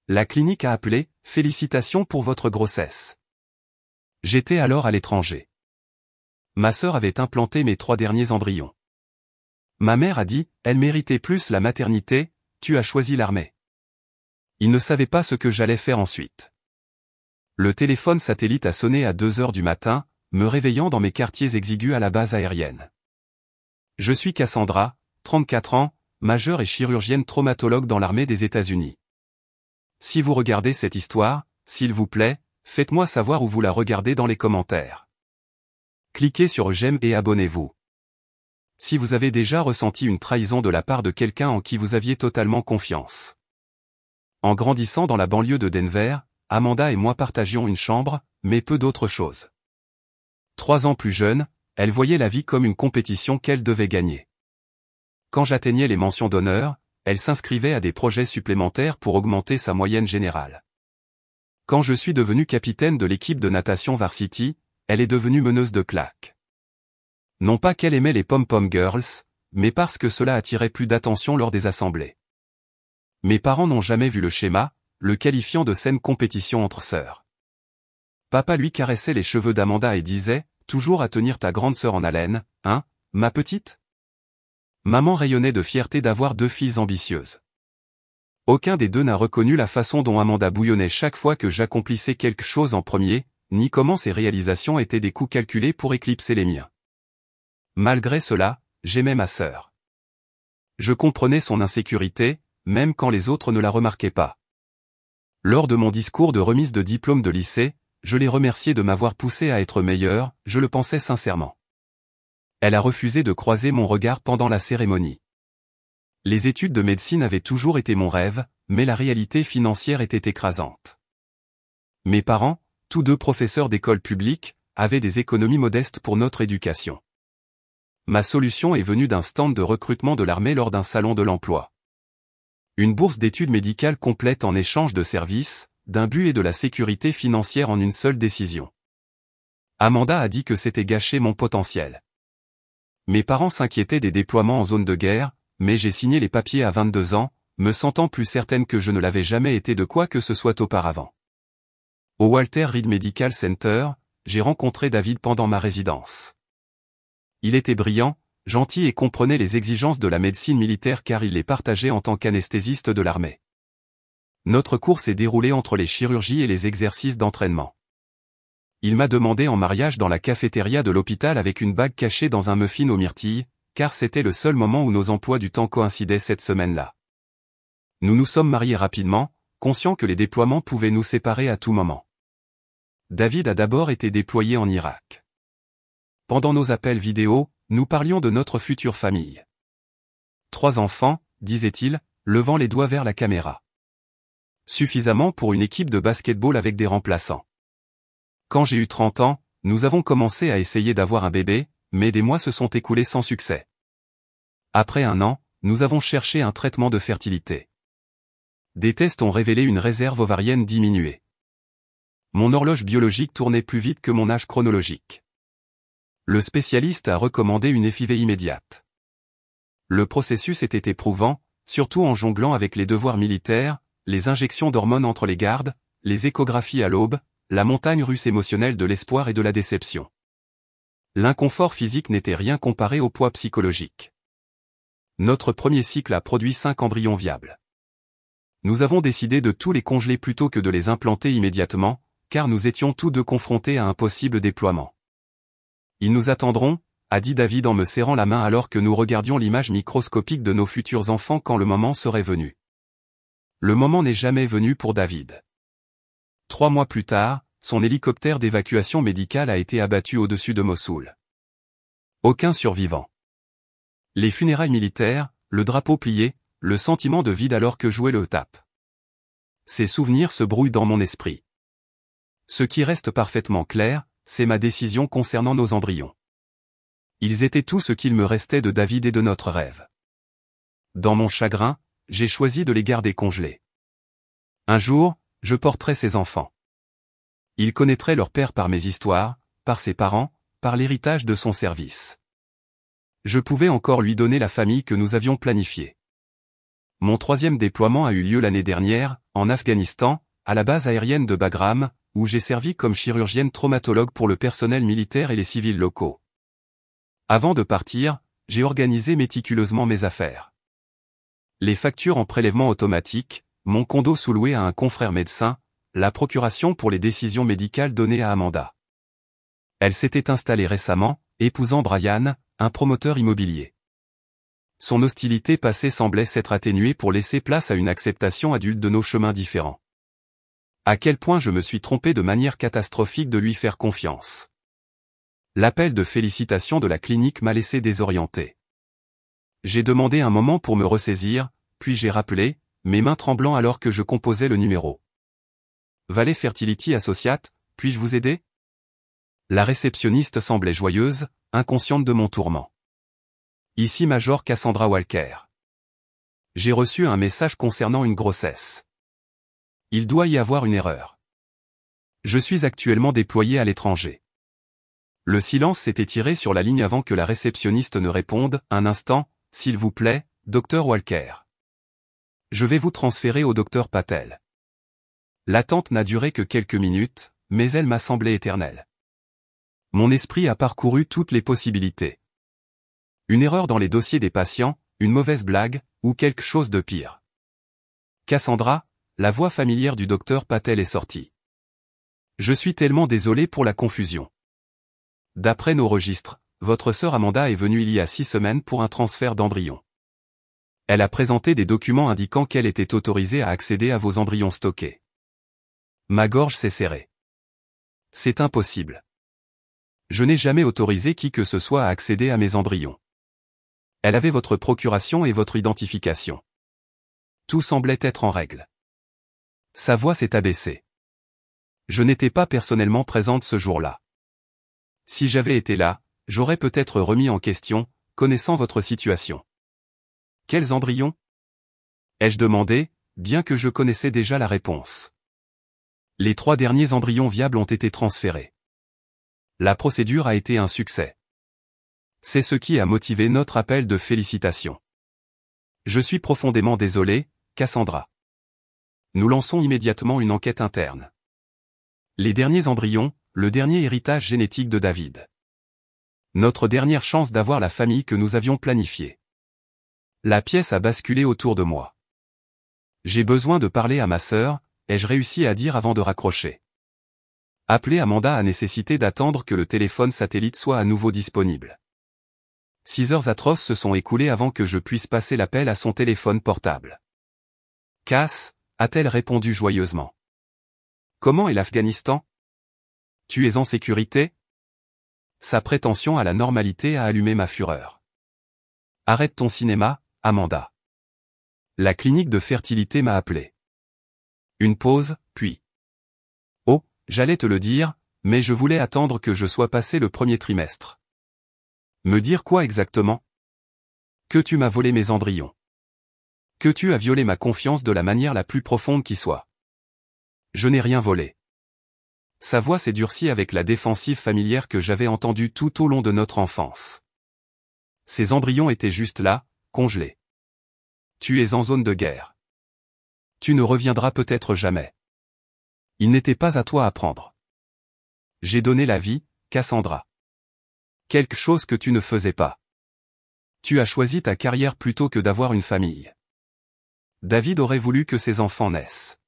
La clinique a appelé, félicitations pour votre grossesse. J'étais alors à l'étranger. Ma sœur avait implanté mes 3 derniers embryons. Ma mère a dit, elle méritait plus la maternité, tu as choisi l'armée. Il ne savait pas ce que j'allais faire ensuite. Le téléphone satellite a sonné à 2 heures du matin, me réveillant dans mes quartiers exigus à la base aérienne. Je suis Cassandra, 34 ans, majeure et chirurgienne traumatologue dans l'armée des États-Unis. Si vous regardez cette histoire, s'il vous plaît, faites-moi savoir où vous la regardez dans les commentaires. Cliquez sur j'aime et abonnez-vous. Si vous avez déjà ressenti une trahison de la part de quelqu'un en qui vous aviez totalement confiance. En grandissant dans la banlieue de Denver, Amanda et moi partagions une chambre, mais peu d'autres choses. 3 ans plus jeune, elle voyait la vie comme une compétition qu'elle devait gagner. Quand j'atteignais les mentions d'honneur, elle s'inscrivait à des projets supplémentaires pour augmenter sa moyenne générale. Quand je suis devenu capitaine de l'équipe de natation Varsity, elle est devenue meneuse de claques. Non pas qu'elle aimait les pom-pom girls, mais parce que cela attirait plus d'attention lors des assemblées. Mes parents n'ont jamais vu le schéma, le qualifiant de saine compétition entre sœurs. Papa lui caressait les cheveux d'Amanda et disait, toujours à tenir ta grande sœur en haleine, hein, ma petite? Maman rayonnait de fierté d'avoir 2 filles ambitieuses. Aucun des deux n'a reconnu la façon dont Amanda bouillonnait chaque fois que j'accomplissais quelque chose en premier, ni comment ses réalisations étaient des coups calculés pour éclipser les miens. Malgré cela, j'aimais ma sœur. Je comprenais son insécurité, même quand les autres ne la remarquaient pas. Lors de mon discours de remise de diplôme de lycée, je l'ai remerciée de m'avoir poussé à être meilleur, je le pensais sincèrement. Elle a refusé de croiser mon regard pendant la cérémonie. Les études de médecine avaient toujours été mon rêve, mais la réalité financière était écrasante. Mes parents, tous 2 professeurs d'école publique, avaient des économies modestes pour notre éducation. Ma solution est venue d'un stand de recrutement de l'armée lors d'un salon de l'emploi. Une bourse d'études médicales complète en échange de services, d'un but et de la sécurité financière en une seule décision. Amanda a dit que c'était gâcher mon potentiel. Mes parents s'inquiétaient des déploiements en zone de guerre, mais j'ai signé les papiers à 22 ans, me sentant plus certaine que je ne l'avais jamais été de quoi que ce soit auparavant. Au Walter Reed Medical Center, j'ai rencontré David pendant ma résidence. Il était brillant, gentil et comprenait les exigences de la médecine militaire car il les partageait en tant qu'anesthésiste de l'armée. Notre cours s'est déroulé entre les chirurgies et les exercices d'entraînement. Il m'a demandé en mariage dans la cafétéria de l'hôpital avec une bague cachée dans un muffin aux myrtilles, car c'était le seul moment où nos emplois du temps coïncidaient cette semaine-là. Nous nous sommes mariés rapidement, conscients que les déploiements pouvaient nous séparer à tout moment. David a d'abord été déployé en Irak. Pendant nos appels vidéo, nous parlions de notre future famille. 3 enfants, disait-il, levant les doigts vers la caméra. Suffisamment pour une équipe de basket-ball avec des remplaçants. Quand j'ai eu 30 ans, nous avons commencé à essayer d'avoir un bébé, mais des mois se sont écoulés sans succès. Après 1 an, nous avons cherché un traitement de fertilité. Des tests ont révélé une réserve ovarienne diminuée. Mon horloge biologique tournait plus vite que mon âge chronologique. Le spécialiste a recommandé une FIV immédiate. Le processus était éprouvant, surtout en jonglant avec les devoirs militaires, les injections d'hormones entre les gardes, les échographies à l'aube, la montagne russe émotionnelle de l'espoir et de la déception. L'inconfort physique n'était rien comparé au poids psychologique. Notre premier cycle a produit 5 embryons viables. Nous avons décidé de tous les congeler plutôt que de les implanter immédiatement, car nous étions tous 2 confrontés à un possible déploiement. Ils nous attendront, a dit David en me serrant la main alors que nous regardions l'image microscopique de nos futurs enfants quand le moment serait venu. Le moment n'est jamais venu pour David. 3 mois plus tard, son hélicoptère d'évacuation médicale a été abattu au-dessus de Mossoul. Aucun survivant. Les funérailles militaires, le drapeau plié, le sentiment de vide alors que jouait le tape. Ces souvenirs se brouillent dans mon esprit. Ce qui reste parfaitement clair, c'est ma décision concernant nos embryons. Ils étaient tout ce qu'il me restait de David et de notre rêve. Dans mon chagrin, j'ai choisi de les garder congelés. Un jour, je porterai ces enfants. Ils connaîtraient leur père par mes histoires, par ses parents, par l'héritage de son service. Je pouvais encore lui donner la famille que nous avions planifiée. Mon 3e déploiement a eu lieu l'année dernière, en Afghanistan, à la base aérienne de Bagram, où j'ai servi comme chirurgienne traumatologue pour le personnel militaire et les civils locaux. Avant de partir, j'ai organisé méticuleusement mes affaires. Les factures en prélèvement automatique, mon condo sous-loué à un confrère médecin, la procuration pour les décisions médicales données à Amanda. Elle s'était installée récemment, épousant Brian, un promoteur immobilier. Son hostilité passée semblait s'être atténuée pour laisser place à une acceptation adulte de nos chemins différents. À quel point je me suis trompé de manière catastrophique de lui faire confiance. L'appel de félicitations de la clinique m'a laissé désorienté. J'ai demandé un moment pour me ressaisir, puis j'ai rappelé, mes mains tremblant alors que je composais le numéro. Valley Fertility Associates, puis-je vous aider? La réceptionniste semblait joyeuse, inconsciente de mon tourment. Ici Major Cassandra Walker. J'ai reçu un message concernant une grossesse. Il doit y avoir une erreur. Je suis actuellement déployé à l'étranger. Le silence s'est étiré sur la ligne avant que la réceptionniste ne réponde. Un instant, s'il vous plaît, Dr Walker. Je vais vous transférer au Dr Patel. L'attente n'a duré que quelques minutes, mais elle m'a semblé éternelle. Mon esprit a parcouru toutes les possibilités. Une erreur dans les dossiers des patients, une mauvaise blague, ou quelque chose de pire. Cassandra, la voix familière du docteur Patel est sortie. Je suis tellement désolé pour la confusion. D'après nos registres, votre sœur Amanda est venue il y a 6 semaines pour un transfert d'embryon. Elle a présenté des documents indiquant qu'elle était autorisée à accéder à vos embryons stockés. Ma gorge s'est serrée. C'est impossible. Je n'ai jamais autorisé qui que ce soit à accéder à mes embryons. Elle avait votre procuration et votre identification. Tout semblait être en règle. Sa voix s'est abaissée. Je n'étais pas personnellement présente ce jour-là. Si j'avais été là, j'aurais peut-être remis en question, connaissant votre situation. Quels embryons? Ai-je demandé, bien que je connaissais déjà la réponse. Les 3 derniers embryons viables ont été transférés. La procédure a été un succès. C'est ce qui a motivé notre appel de félicitations. Je suis profondément désolé, Cassandra. Nous lançons immédiatement une enquête interne. Les derniers embryons, le dernier héritage génétique de David. Notre dernière chance d'avoir la famille que nous avions planifiée. La pièce a basculé autour de moi. J'ai besoin de parler à ma sœur, ai-je réussi à dire avant de raccrocher. Appeler Amanda a nécessité d'attendre que le téléphone satellite soit à nouveau disponible. 6 heures atroces se sont écoulées avant que je puisse passer l'appel à son téléphone portable. Cass, a-t-elle répondu joyeusement. Comment est l'Afghanistan? Tu es en sécurité? Sa prétention à la normalité a allumé ma fureur. Arrête ton cinéma, Amanda. La clinique de fertilité m'a appelé. Une pause, puis. Oh, j'allais te le dire, mais je voulais attendre que je sois passé le premier trimestre. Me dire quoi exactement? Que tu m'as volé mes embryons. Que tu as violé ma confiance de la manière la plus profonde qui soit. Je n'ai rien volé. Sa voix s'est durcie avec la défensive familière que j'avais entendue tout au long de notre enfance. Ces embryons étaient juste là, congelés. Tu es en zone de guerre. Tu ne reviendras peut-être jamais. Il n'était pas à toi à prendre. J'ai donné la vie, Cassandra. Quelque chose que tu ne faisais pas. Tu as choisi ta carrière plutôt que d'avoir une famille. David aurait voulu que ses enfants naissent.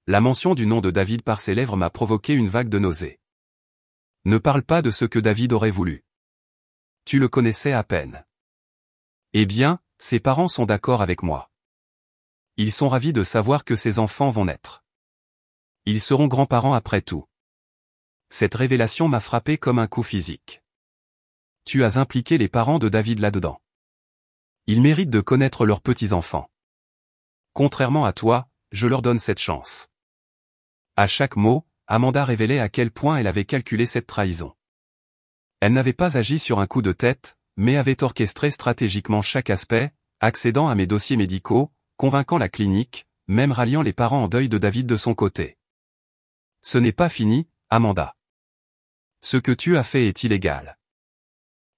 La mention du nom de David par ses lèvres m'a provoqué une vague de nausée. Ne parle pas de ce que David aurait voulu. Tu le connaissais à peine. Eh bien, ses parents sont d'accord avec moi. Ils sont ravis de savoir que ses enfants vont naître. Ils seront grands-parents après tout. Cette révélation m'a frappé comme un coup physique. Tu as impliqué les parents de David là-dedans. Ils méritent de connaître leurs petits-enfants. Contrairement à toi, je leur donne cette chance. À chaque mot, Amanda révélait à quel point elle avait calculé cette trahison. Elle n'avait pas agi sur un coup de tête, mais avait orchestré stratégiquement chaque aspect, accédant à mes dossiers médicaux, convainquant la clinique, même ralliant les parents en deuil de David de son côté. Ce n'est pas fini, Amanda. Ce que tu as fait est illégal.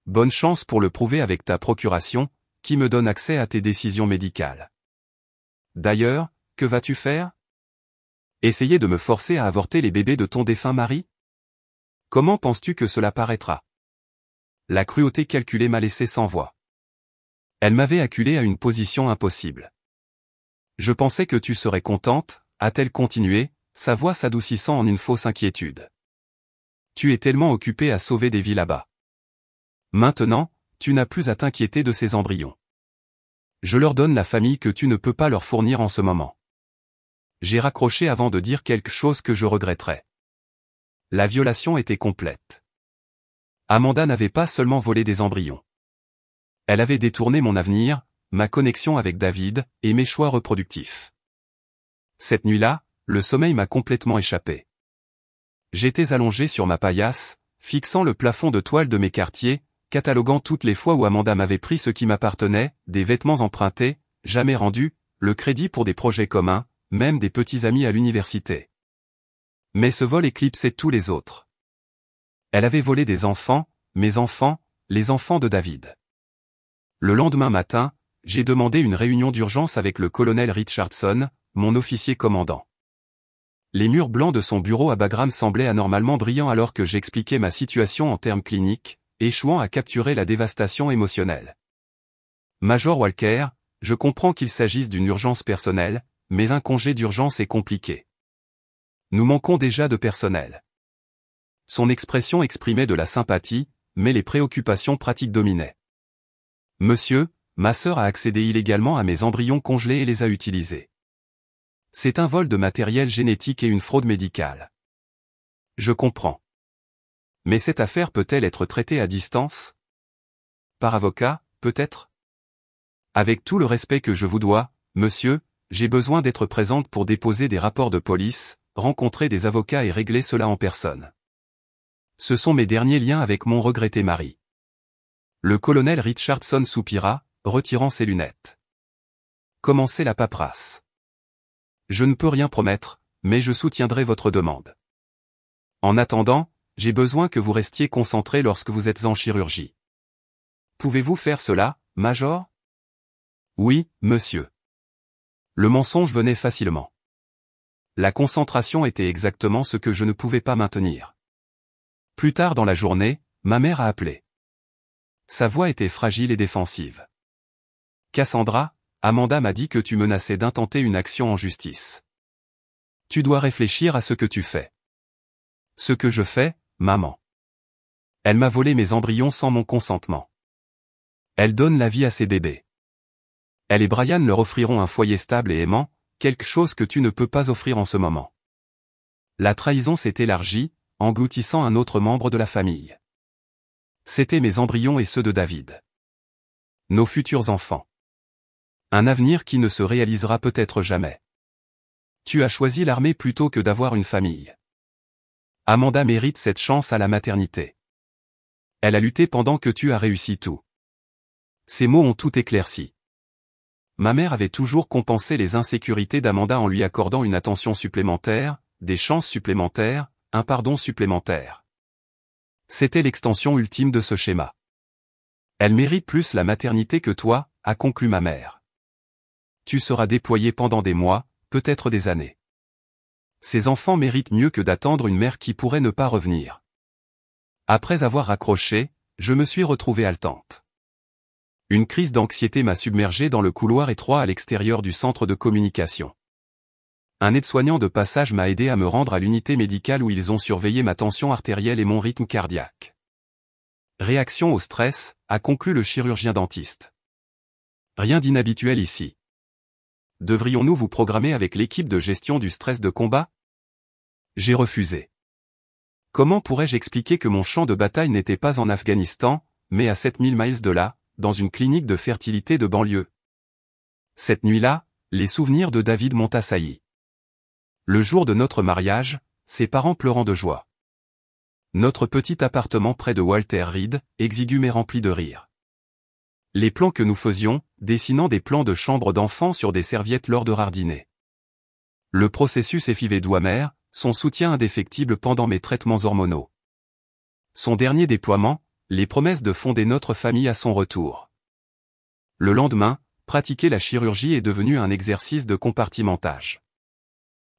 Bonne chance pour le prouver avec ta procuration, qui me donne accès à tes décisions médicales. D'ailleurs, Que vas-tu faire? Essayer de me forcer à avorter les bébés de ton défunt mari? Comment penses-tu que cela paraîtra? La cruauté calculée m'a laissé sans voix. Elle m'avait acculé à une position impossible. Je pensais que tu serais contente, a-t-elle continué, sa voix s'adoucissant en une fausse inquiétude. Tu es tellement occupée à sauver des vies là-bas. Maintenant, tu n'as plus à t'inquiéter de ces embryons. Je leur donne la famille que tu ne peux pas leur fournir en ce moment. J'ai raccroché avant de dire quelque chose que je regretterais. La violation était complète. Amanda n'avait pas seulement volé des embryons. Elle avait détourné mon avenir, ma connexion avec David, et mes choix reproductifs. Cette nuit-là, le sommeil m'a complètement échappé. J'étais allongé sur ma paillasse, fixant le plafond de toile de mes quartiers, cataloguant toutes les fois où Amanda m'avait pris ce qui m'appartenait, des vêtements empruntés, jamais rendus, le crédit pour des projets communs, même des petits amis à l'université. Mais ce vol éclipsait tous les autres. Elle avait volé des enfants, mes enfants, les enfants de David. Le lendemain matin, j'ai demandé une réunion d'urgence avec le colonel Richardson, mon officier commandant. Les murs blancs de son bureau à Bagram semblaient anormalement brillants alors que j'expliquais ma situation en termes cliniques, échouant à capturer la dévastation émotionnelle. Major Walker, je comprends qu'il s'agisse d'une urgence personnelle, mais un congé d'urgence est compliqué. Nous manquons déjà de personnel. Son expression exprimait de la sympathie, mais les préoccupations pratiques dominaient. Monsieur, ma sœur a accédé illégalement à mes embryons congelés et les a utilisés. C'est un vol de matériel génétique et une fraude médicale. Je comprends. Mais cette affaire peut-elle être traitée à distance? Par avocat, peut-être? Avec tout le respect que je vous dois, monsieur, j'ai besoin d'être présente pour déposer des rapports de police, rencontrer des avocats et régler cela en personne. Ce sont mes derniers liens avec mon regretté mari. Le colonel Richardson soupira, retirant ses lunettes. Commencez la paperasse. Je ne peux rien promettre, mais je soutiendrai votre demande. En attendant, j'ai besoin que vous restiez concentré lorsque vous êtes en chirurgie. Pouvez-vous faire cela, Major? Oui, monsieur. Le mensonge venait facilement. La concentration était exactement ce que je ne pouvais pas maintenir. Plus tard dans la journée, ma mère a appelé. Sa voix était fragile et défensive. Cassandra, Amanda m'a dit que tu menaçais d'intenter une action en justice. Tu dois réfléchir à ce que tu fais. Ce que je fais, maman. Elle m'a volé mes embryons sans mon consentement. Elle donne la vie à ses bébés. Elle et Brian leur offriront un foyer stable et aimant, quelque chose que tu ne peux pas offrir en ce moment. La trahison s'est élargie, engloutissant un autre membre de la famille. C'étaient mes embryons et ceux de David. Nos futurs enfants. Un avenir qui ne se réalisera peut-être jamais. Tu as choisi l'armée plutôt que d'avoir une famille. Amanda mérite cette chance à la maternité. Elle a lutté pendant que tu as réussi tout. Ces mots ont tout éclairci. Ma mère avait toujours compensé les insécurités d'Amanda en lui accordant une attention supplémentaire, des chances supplémentaires, un pardon supplémentaire. C'était l'extension ultime de ce schéma. Elle mérite plus la maternité que toi, a conclu ma mère. Tu seras déployé pendant des mois, peut-être des années. Ces enfants méritent mieux que d'attendre une mère qui pourrait ne pas revenir. Après avoir raccroché, je me suis retrouvée haletante. Une crise d'anxiété m'a submergé dans le couloir étroit à l'extérieur du centre de communication. Un aide-soignant de passage m'a aidé à me rendre à l'unité médicale où ils ont surveillé ma tension artérielle et mon rythme cardiaque. Réaction au stress, a conclu le chirurgien dentiste. Rien d'inhabituel ici. Devrions-nous vous programmer avec l'équipe de gestion du stress de combat? J'ai refusé. Comment pourrais-je expliquer que mon champ de bataille n'était pas en Afghanistan, mais à 7000 miles de là, dans une clinique de fertilité de banlieue? Cette nuit-là, les souvenirs de David m'ont assailli. Le jour de notre mariage, ses parents pleurant de joie. Notre petit appartement près de Walter Reed, exigu mais rempli de rire. Les plans que nous faisions, dessinant des plans de chambre d'enfants sur des serviettes lors de rares dîners. Le processus effivé d'Ouamer, son soutien indéfectible pendant mes traitements hormonaux. Son dernier déploiement, les promesses de fonder notre famille à son retour. Le lendemain, pratiquer la chirurgie est devenu un exercice de compartimentage.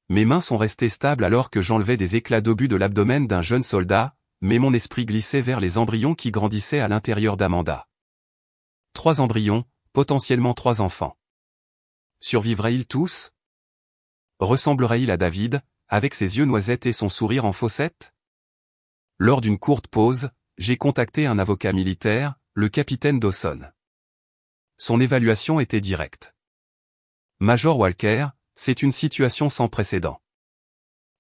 Mes mains sont restées stables alors que j'enlevais des éclats d'obus de l'abdomen d'un jeune soldat, mais mon esprit glissait vers les embryons qui grandissaient à l'intérieur d'Amanda. 3 embryons, potentiellement 3 enfants. Survivraient-ils tous? Ressembleraient-ils à David, avec ses yeux noisettes et son sourire en fossette? Lors d'une courte pause, j'ai contacté un avocat militaire, le capitaine Dawson. Son évaluation était directe. Major Walker, c'est une situation sans précédent.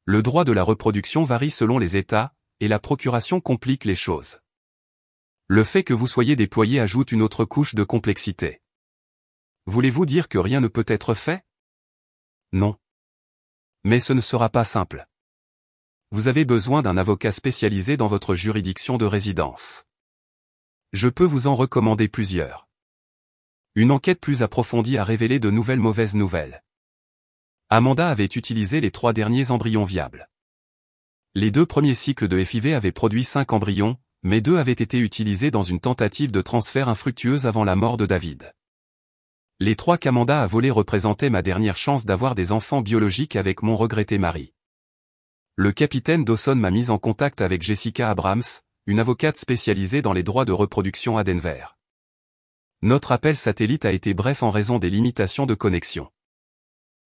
Le droit de la reproduction varie selon les États, et la procuration complique les choses. Le fait que vous soyez déployé ajoute une autre couche de complexité. Voulez-vous dire que rien ne peut être fait? Non. Mais ce ne sera pas simple. Vous avez besoin d'un avocat spécialisé dans votre juridiction de résidence. Je peux vous en recommander plusieurs. Une enquête plus approfondie a révélé de nouvelles mauvaises nouvelles. Amanda avait utilisé les 3 derniers embryons viables. Les 2 premiers cycles de FIV avaient produit 5 embryons, mais 2 avaient été utilisés dans une tentative de transfert infructueuse avant la mort de David. Les 3 qu'Amanda a volés représentaient ma dernière chance d'avoir des enfants biologiques avec mon regretté mari. Le capitaine Dawson m'a mis en contact avec Jessica Abrams, une avocate spécialisée dans les droits de reproduction à Denver. Notre appel satellite a été bref en raison des limitations de connexion.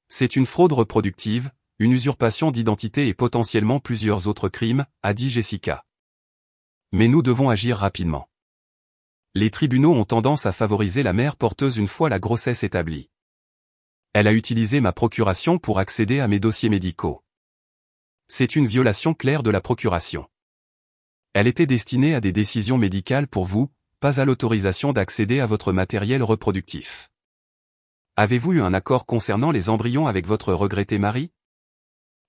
C'est une fraude reproductive, une usurpation d'identité et potentiellement plusieurs autres crimes, a dit Jessica. Mais nous devons agir rapidement. Les tribunaux ont tendance à favoriser la mère porteuse une fois la grossesse établie. Elle a utilisé ma procuration pour accéder à mes dossiers médicaux. C'est une violation claire de la procuration. Elle était destinée à des décisions médicales pour vous, pas à l'autorisation d'accéder à votre matériel reproductif. Avez-vous eu un accord concernant les embryons avec votre regretté mari?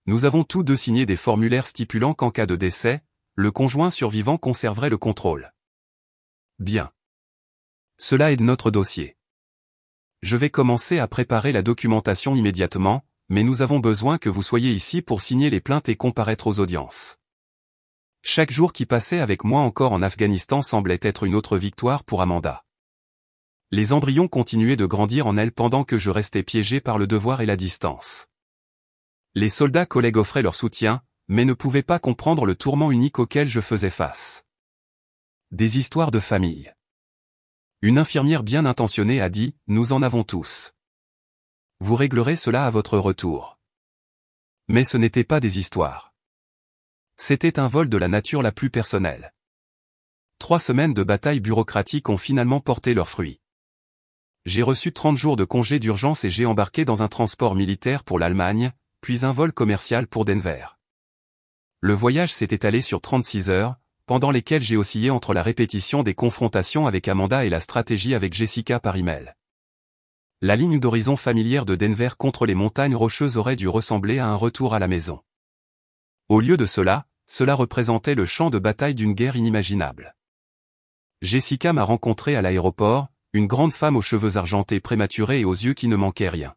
Nous avons tous 2 signé des formulaires stipulant qu'en cas de décès, le conjoint survivant conserverait le contrôle. Bien. Cela aide notre dossier. Je vais commencer à préparer la documentation immédiatement, mais nous avons besoin que vous soyez ici pour signer les plaintes et comparaître aux audiences. Chaque jour qui passait avec moi encore en Afghanistan semblait être une autre victoire pour Amanda. Les embryons continuaient de grandir en elle pendant que je restais piégé par le devoir et la distance. Les soldats collègues offraient leur soutien, mais ne pouvaient pas comprendre le tourment unique auquel je faisais face. Des histoires de famille. Une infirmière bien intentionnée a dit « Nous en avons tous. Vous réglerez cela à votre retour. » Mais ce n'était pas des histoires. C'était un vol de la nature la plus personnelle. 3 semaines de bataille bureaucratique ont finalement porté leurs fruits. J'ai reçu 30 jours de congé d'urgence et j'ai embarqué dans un transport militaire pour l'Allemagne, puis un vol commercial pour Denver. Le voyage s'est étalé sur 36 heures, pendant lesquelles j'ai oscillé entre la répétition des confrontations avec Amanda et la stratégie avec Jessica par email. La ligne d'horizon familière de Denver contre les montagnes rocheuses aurait dû ressembler à un retour à la maison. Au lieu de cela, cela représentait le champ de bataille d'une guerre inimaginable. Jessica m'a rencontré à l'aéroport, une grande femme aux cheveux argentés prématurés et aux yeux qui ne manquaient rien.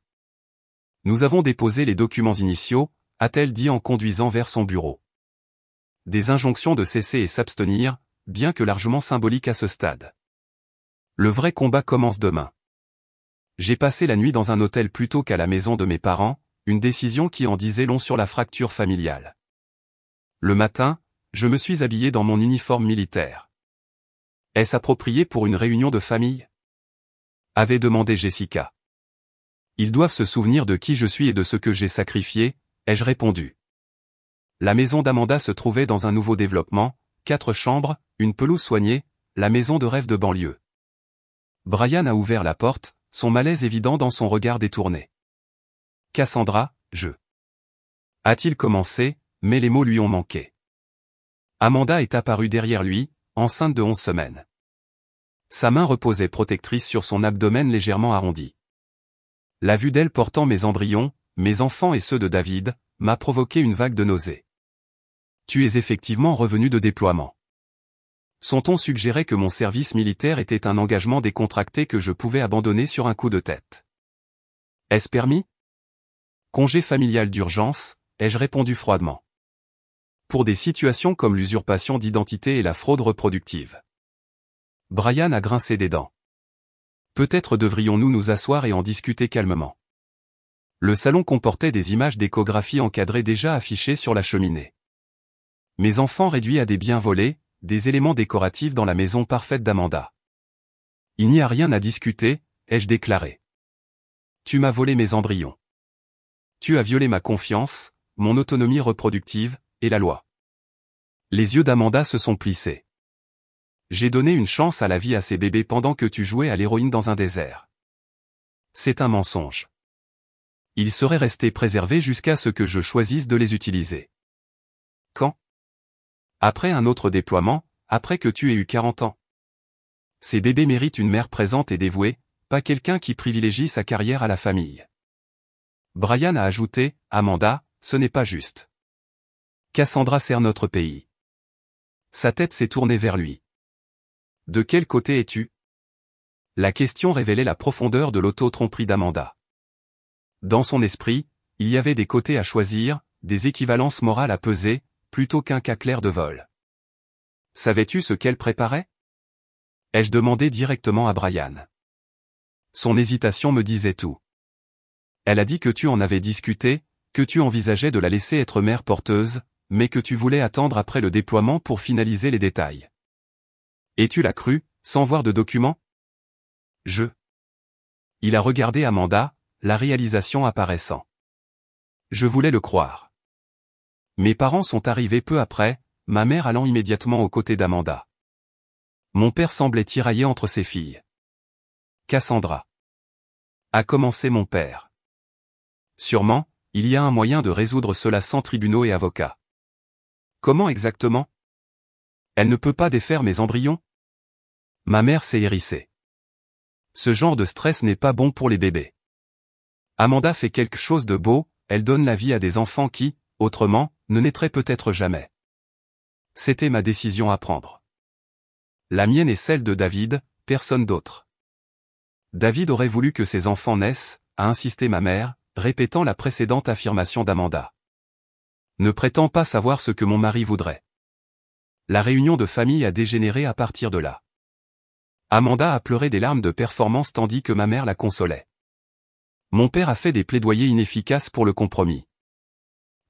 Nous avons déposé les documents initiaux, a-t-elle dit en conduisant vers son bureau. Des injonctions de cesser et s'abstenir, bien que largement symboliques à ce stade. Le vrai combat commence demain. J'ai passé la nuit dans un hôtel plutôt qu'à la maison de mes parents, une décision qui en disait long sur la fracture familiale. Le matin, je me suis habillé dans mon uniforme militaire. Est-ce approprié pour une réunion de famille? Avait demandé Jessica. Ils doivent se souvenir de qui je suis et de ce que j'ai sacrifié, ai-je répondu. La maison d'Amanda se trouvait dans un nouveau développement, 4 chambres, une pelouse soignée, la maison de rêve de banlieue. Brian a ouvert la porte, son malaise évident dans son regard détourné. Cassandra, a-t-il commencé, mais les mots lui ont manqué. Amanda est apparue derrière lui, enceinte de 11 semaines. Sa main reposait protectrice sur son abdomen légèrement arrondi. La vue d'elle portant mes embryons, mes enfants et ceux de David, m'a provoqué une vague de nausées. Tu es effectivement revenu de déploiement. Son ton suggérait que mon service militaire était un engagement décontracté que je pouvais abandonner sur un coup de tête. Est-ce permis? Congé familial d'urgence, ai-je répondu froidement. Pour des situations comme l'usurpation d'identité et la fraude reproductive. Brian a grincé des dents. Peut-être devrions-nous nous asseoir et en discuter calmement. Le salon comportait des images d'échographie encadrées déjà affichées sur la cheminée. Mes enfants réduits à des biens volés, des éléments décoratifs dans la maison parfaite d'Amanda. Il n'y a rien à discuter, ai-je déclaré. Tu m'as volé mes embryons. Tu as violé ma confiance, mon autonomie reproductive, et la loi. Les yeux d'Amanda se sont plissés. J'ai donné une chance à la vie à ces bébés pendant que tu jouais à l'héroïne dans un désert. C'est un mensonge. Ils seraient restés préservés jusqu'à ce que je choisisse de les utiliser. Quand? Après un autre déploiement, après que tu aies eu 40 ans. Ces bébés méritent une mère présente et dévouée, pas quelqu'un qui privilégie sa carrière à la famille. Brian a ajouté, Amanda, ce n'est pas juste. Cassandra sert notre pays. Sa tête s'est tournée vers lui. De quel côté es-tu? La question révélait la profondeur de l'auto-tromperie d'Amanda. Dans son esprit, il y avait des côtés à choisir, des équivalences morales à peser, plutôt qu'un cas clair de vol. Savais-tu ce qu'elle préparait? Ai-je demandé directement à Brian. Son hésitation me disait tout. Elle a dit que tu en avais discuté, que tu envisageais de la laisser être mère porteuse, mais que tu voulais attendre après le déploiement pour finaliser les détails. Et tu l'as cru, sans voir de documents? Il a regardé Amanda, la réalisation apparaissant. Je voulais le croire. Mes parents sont arrivés peu après, ma mère allant immédiatement aux côtés d'Amanda. Mon père semblait tiraillé entre ses filles. Cassandra. A commencé mon père. Sûrement, il y a un moyen de résoudre cela sans tribunaux et avocats. Comment exactement? Elle ne peut pas défaire mes embryons? Ma mère s'est hérissée. Ce genre de stress n'est pas bon pour les bébés. Amanda fait quelque chose de beau, elle donne la vie à des enfants qui, autrement, ne naîtraient peut-être jamais. C'était ma décision à prendre. La mienne est celle de David, personne d'autre. David aurait voulu que ses enfants naissent, a insisté ma mère, répétant la précédente affirmation d'Amanda. Ne prétends pas savoir ce que mon mari voudrait. La réunion de famille a dégénéré à partir de là. Amanda a pleuré des larmes de performance tandis que ma mère la consolait. Mon père a fait des plaidoyers inefficaces pour le compromis.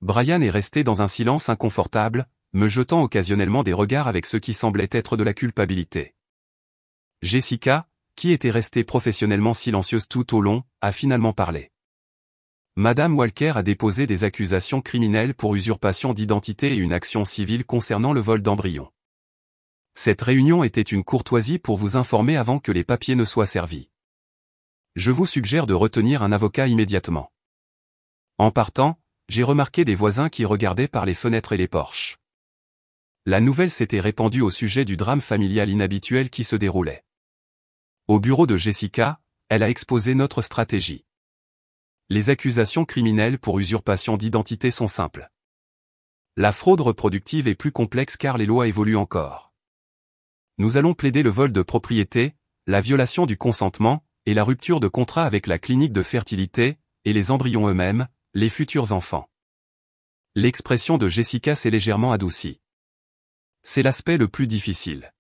Brian est resté dans un silence inconfortable, me jetant occasionnellement des regards avec ce qui semblait être de la culpabilité. Jessica, qui était restée professionnellement silencieuse tout au long, a finalement parlé. Madame Walker a déposé des accusations criminelles pour usurpation d'identité et une action civile concernant le vol d'embryons. Cette réunion était une courtoisie pour vous informer avant que les papiers ne soient servis. Je vous suggère de retenir un avocat immédiatement. En partant, j'ai remarqué des voisins qui regardaient par les fenêtres et les porches. La nouvelle s'était répandue au sujet du drame familial inhabituel qui se déroulait. Au bureau de Jessica, elle a exposé notre stratégie. Les accusations criminelles pour usurpation d'identité sont simples. La fraude reproductive est plus complexe car les lois évoluent encore. Nous allons plaider le vol de propriété, la violation du consentement, et la rupture de contrat avec la clinique de fertilité, et les embryons eux-mêmes, les futurs enfants. L'expression de Jessica s'est légèrement adoucie. C'est l'aspect le plus difficile.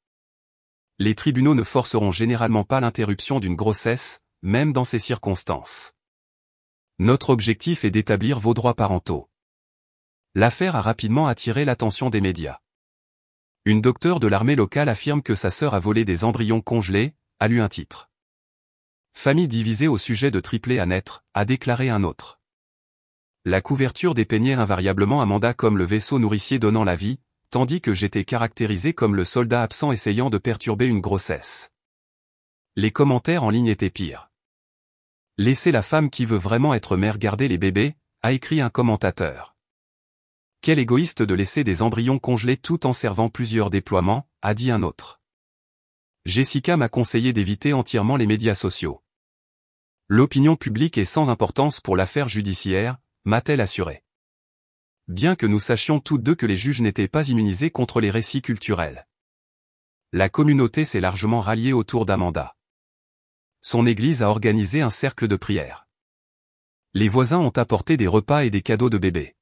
Les tribunaux ne forceront généralement pas l'interruption d'une grossesse, même dans ces circonstances. Notre objectif est d'établir vos droits parentaux. L'affaire a rapidement attiré l'attention des médias. Une docteure de l'armée locale affirme que sa sœur a volé des embryons congelés, a lu un titre. Famille divisée au sujet de triplés à naître, a déclaré un autre. La couverture dépeignait invariablement Amanda comme le vaisseau nourricier donnant la vie, tandis que j'étais caractérisé comme le soldat absent essayant de perturber une grossesse. Les commentaires en ligne étaient pires. Laissez la femme qui veut vraiment être mère garder les bébés, a écrit un commentateur. Quel égoïste de laisser des embryons congelés tout en servant plusieurs déploiements, a dit un autre. Jessica m'a conseillé d'éviter entièrement les médias sociaux. L'opinion publique est sans importance pour l'affaire judiciaire, m'a-t-elle assuré. Bien que nous sachions tous deux que les juges n'étaient pas immunisés contre les récits culturels. La communauté s'est largement ralliée autour d'Amanda. Son église a organisé un cercle de prière. Les voisins ont apporté des repas et des cadeaux de bébés.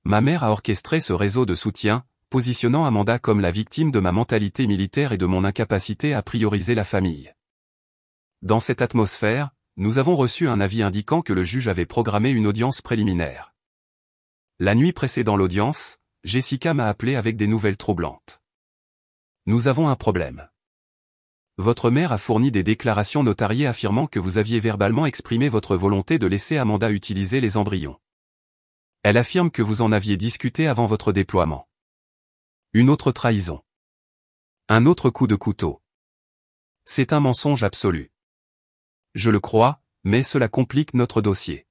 Ma mère a orchestré ce réseau de soutien, positionnant Amanda comme la victime de ma mentalité militaire et de mon incapacité à prioriser la famille. Dans cette atmosphère, nous avons reçu un avis indiquant que le juge avait programmé une audience préliminaire. La nuit précédant l'audience, Jessica m'a appelé avec des nouvelles troublantes. Nous avons un problème. Votre mère a fourni des déclarations notariées affirmant que vous aviez verbalement exprimé votre volonté de laisser Amanda utiliser les embryons. Elle affirme que vous en aviez discuté avant votre déploiement. Une autre trahison. Un autre coup de couteau. C'est un mensonge absolu. Je le crois, mais cela complique notre dossier.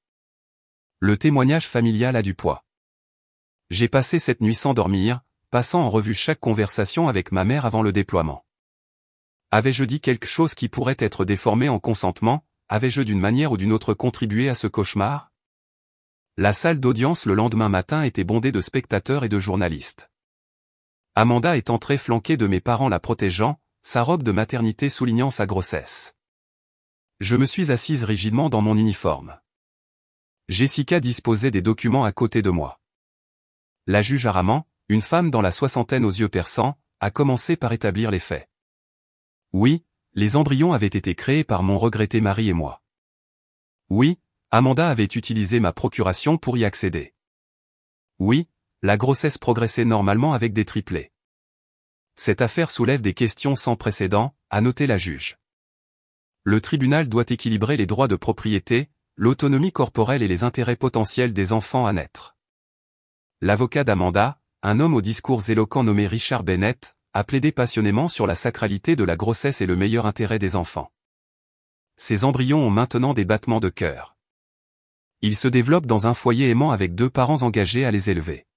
Le témoignage familial a du poids. J'ai passé cette nuit sans dormir, passant en revue chaque conversation avec ma mère avant le déploiement. Avais-je dit quelque chose qui pourrait être déformé en consentement? Avais-je d'une manière ou d'une autre contribué à ce cauchemar? La salle d'audience le lendemain matin était bondée de spectateurs et de journalistes. Amanda est entrée flanquée de mes parents la protégeant, sa robe de maternité soulignant sa grossesse. Je me suis assise rigidement dans mon uniforme. Jessica disposait des documents à côté de moi. La juge Araman, une femme dans la soixantaine aux yeux perçants, a commencé par établir les faits. Oui, les embryons avaient été créés par mon regretté mari et moi. Oui, Amanda avait utilisé ma procuration pour y accéder. Oui, la grossesse progressait normalement avec des triplés. Cette affaire soulève des questions sans précédent, a noté la juge. Le tribunal doit équilibrer les droits de propriété, l'autonomie corporelle et les intérêts potentiels des enfants à naître. L'avocat d'Amanda, un homme au discours éloquent nommé Richard Bennett, a plaidé passionnément sur la sacralité de la grossesse et le meilleur intérêt des enfants. Ces embryons ont maintenant des battements de cœur. Ils se développent dans un foyer aimant avec 2 parents engagés à les élever.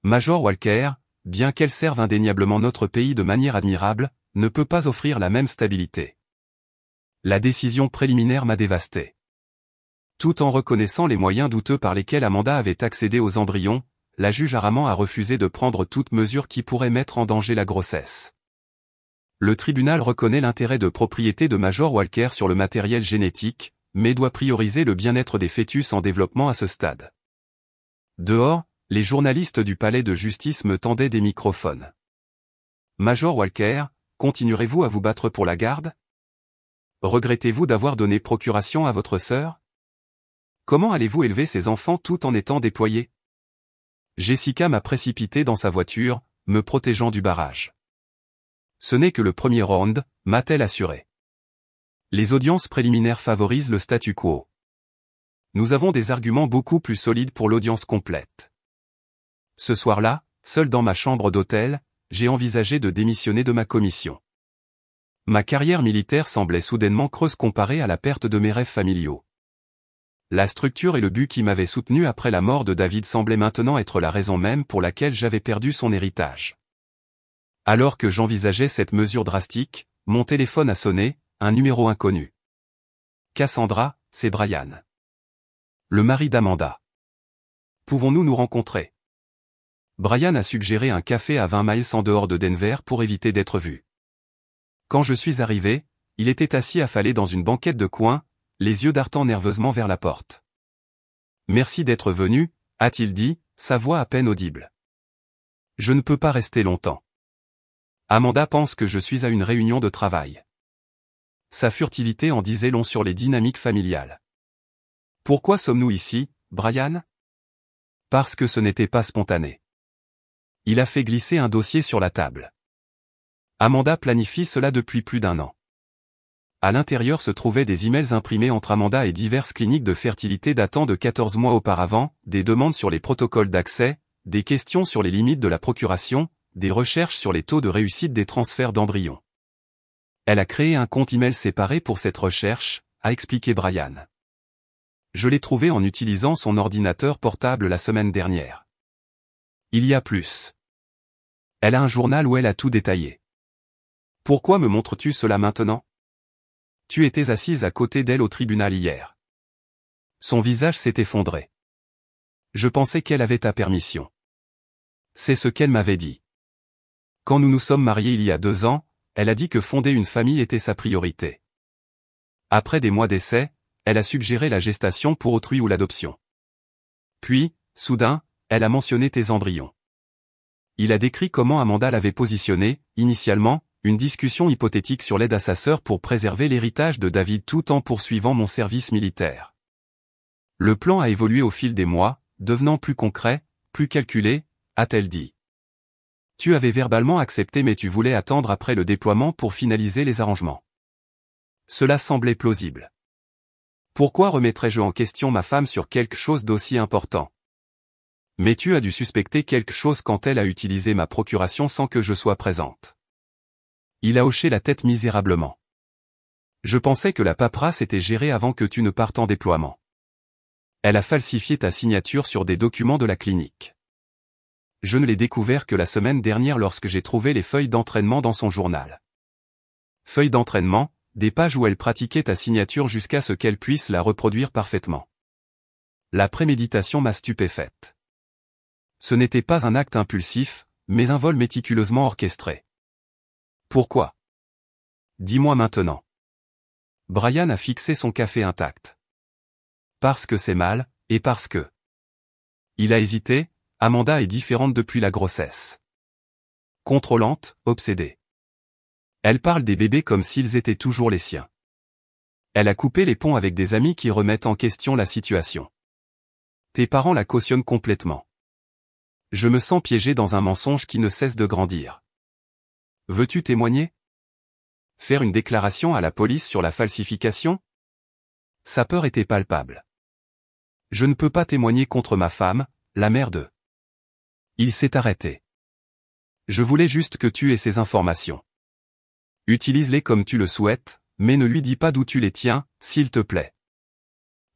Major Walker, bien qu'elle serve indéniablement notre pays de manière admirable, ne peut pas offrir la même stabilité. La décision préliminaire m'a dévasté. Tout en reconnaissant les moyens douteux par lesquels Amanda avait accédé aux embryons, la juge Araman a refusé de prendre toute mesure qui pourrait mettre en danger la grossesse. Le tribunal reconnaît l'intérêt de propriété de Major Walker sur le matériel génétique, mais doit prioriser le bien-être des fœtus en développement à ce stade. Dehors, les journalistes du palais de justice me tendaient des microphones. Major Walker, continuerez-vous à vous battre pour la garde? Regrettez-vous d'avoir donné procuration à votre sœur? Comment allez-vous élever ces enfants tout en étant déployés? Jessica m'a précipité dans sa voiture, me protégeant du barrage. Ce n'est que le premier round, m'a-t-elle assuré. Les audiences préliminaires favorisent le statu quo. Nous avons des arguments beaucoup plus solides pour l'audience complète. Ce soir-là, seul dans ma chambre d'hôtel, j'ai envisagé de démissionner de ma commission. Ma carrière militaire semblait soudainement creuse comparée à la perte de mes rêves familiaux. La structure et le but qui m'avaient soutenu après la mort de David semblaient maintenant être la raison même pour laquelle j'avais perdu son héritage. Alors que j'envisageais cette mesure drastique, mon téléphone a sonné, un numéro inconnu. Cassandra, c'est Brian. Le mari d'Amanda. Pouvons-nous nous rencontrer? Brian a suggéré un café à 20 miles en dehors de Denver pour éviter d'être vu. Quand je suis arrivé, il était assis affalé dans une banquette de coin, les yeux dartant nerveusement vers la porte. Merci d'être venu, a-t-il dit, sa voix à peine audible. Je ne peux pas rester longtemps. Amanda pense que je suis à une réunion de travail. Sa furtivité en disait long sur les dynamiques familiales. Pourquoi sommes-nous ici, Brian? Parce que ce n'était pas spontané. Il a fait glisser un dossier sur la table. Amanda planifie cela depuis plus d'1 an. À l'intérieur se trouvaient des emails imprimés entre Amanda et diverses cliniques de fertilité datant de 14 mois auparavant, des demandes sur les protocoles d'accès, des questions sur les limites de la procuration, des recherches sur les taux de réussite des transferts d'embryons. Elle a créé un compte email séparé pour cette recherche, a expliqué Brian. Je l'ai trouvé en utilisant son ordinateur portable la semaine dernière. Il y a plus. Elle a un journal où elle a tout détaillé. Pourquoi me montres-tu cela maintenant? Tu étais assise à côté d'elle au tribunal hier. Son visage s'est effondré. Je pensais qu'elle avait ta permission. C'est ce qu'elle m'avait dit. Quand nous nous sommes mariés il y a 2 ans, elle a dit que fonder une famille était sa priorité. Après des mois d'essai, elle a suggéré la gestation pour autrui ou l'adoption. Puis, soudain, elle a mentionné tes embryons. Il a décrit comment Amanda l'avait positionné, initialement, Une discussion hypothétique sur l'aide à sa sœur pour préserver l'héritage de David tout en poursuivant mon service militaire. Le plan a évolué au fil des mois, devenant plus concret, plus calculé, a-t-elle dit. Tu avais verbalement accepté mais tu voulais attendre après le déploiement pour finaliser les arrangements. Cela semblait plausible. Pourquoi remettrais-je en question ma femme sur quelque chose d'aussi important? Mais tu as dû suspecter quelque chose quand elle a utilisé ma procuration sans que je sois présente. Il a hoché la tête misérablement. Je pensais que la paperasse était gérée avant que tu ne partes en déploiement. Elle a falsifié ta signature sur des documents de la clinique. Je ne l'ai découvert que la semaine dernière lorsque j'ai trouvé les feuilles d'entraînement dans son journal. Feuilles d'entraînement, des pages où elle pratiquait ta signature jusqu'à ce qu'elle puisse la reproduire parfaitement. La préméditation m'a stupéfaite. Ce n'était pas un acte impulsif, mais un vol méticuleusement orchestré. Pourquoi? Dis-moi maintenant. Brian a fixé son café intact. Parce que c'est mal, et parce que... Il a hésité, Amanda est différente depuis la grossesse. Contrôlante, obsédée. Elle parle des bébés comme s'ils étaient toujours les siens. Elle a coupé les ponts avec des amis qui remettent en question la situation. Tes parents la cautionnent complètement. Je me sens piégé dans un mensonge qui ne cesse de grandir. Veux-tu témoigner? Faire une déclaration à la police sur la falsification? Sa peur était palpable. Je ne peux pas témoigner contre ma femme, la mère de... Il s'est arrêté. Je voulais juste que tu aies ces informations. Utilise-les comme tu le souhaites, mais ne lui dis pas d'où tu les tiens, s'il te plaît.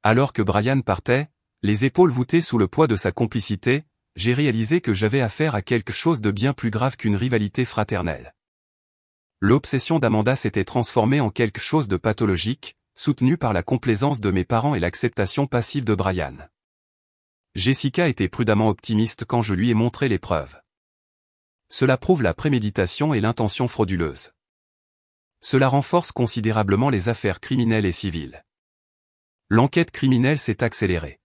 Alors que Brian partait, les épaules voûtées sous le poids de sa complicité, j'ai réalisé que j'avais affaire à quelque chose de bien plus grave qu'une rivalité fraternelle. L'obsession d'Amanda s'était transformée en quelque chose de pathologique, soutenue par la complaisance de mes parents et l'acceptation passive de Brian. Jessica était prudemment optimiste quand je lui ai montré les preuves. Cela prouve la préméditation et l'intention frauduleuse. Cela renforce considérablement les affaires criminelles et civiles. L'enquête criminelle s'est accélérée.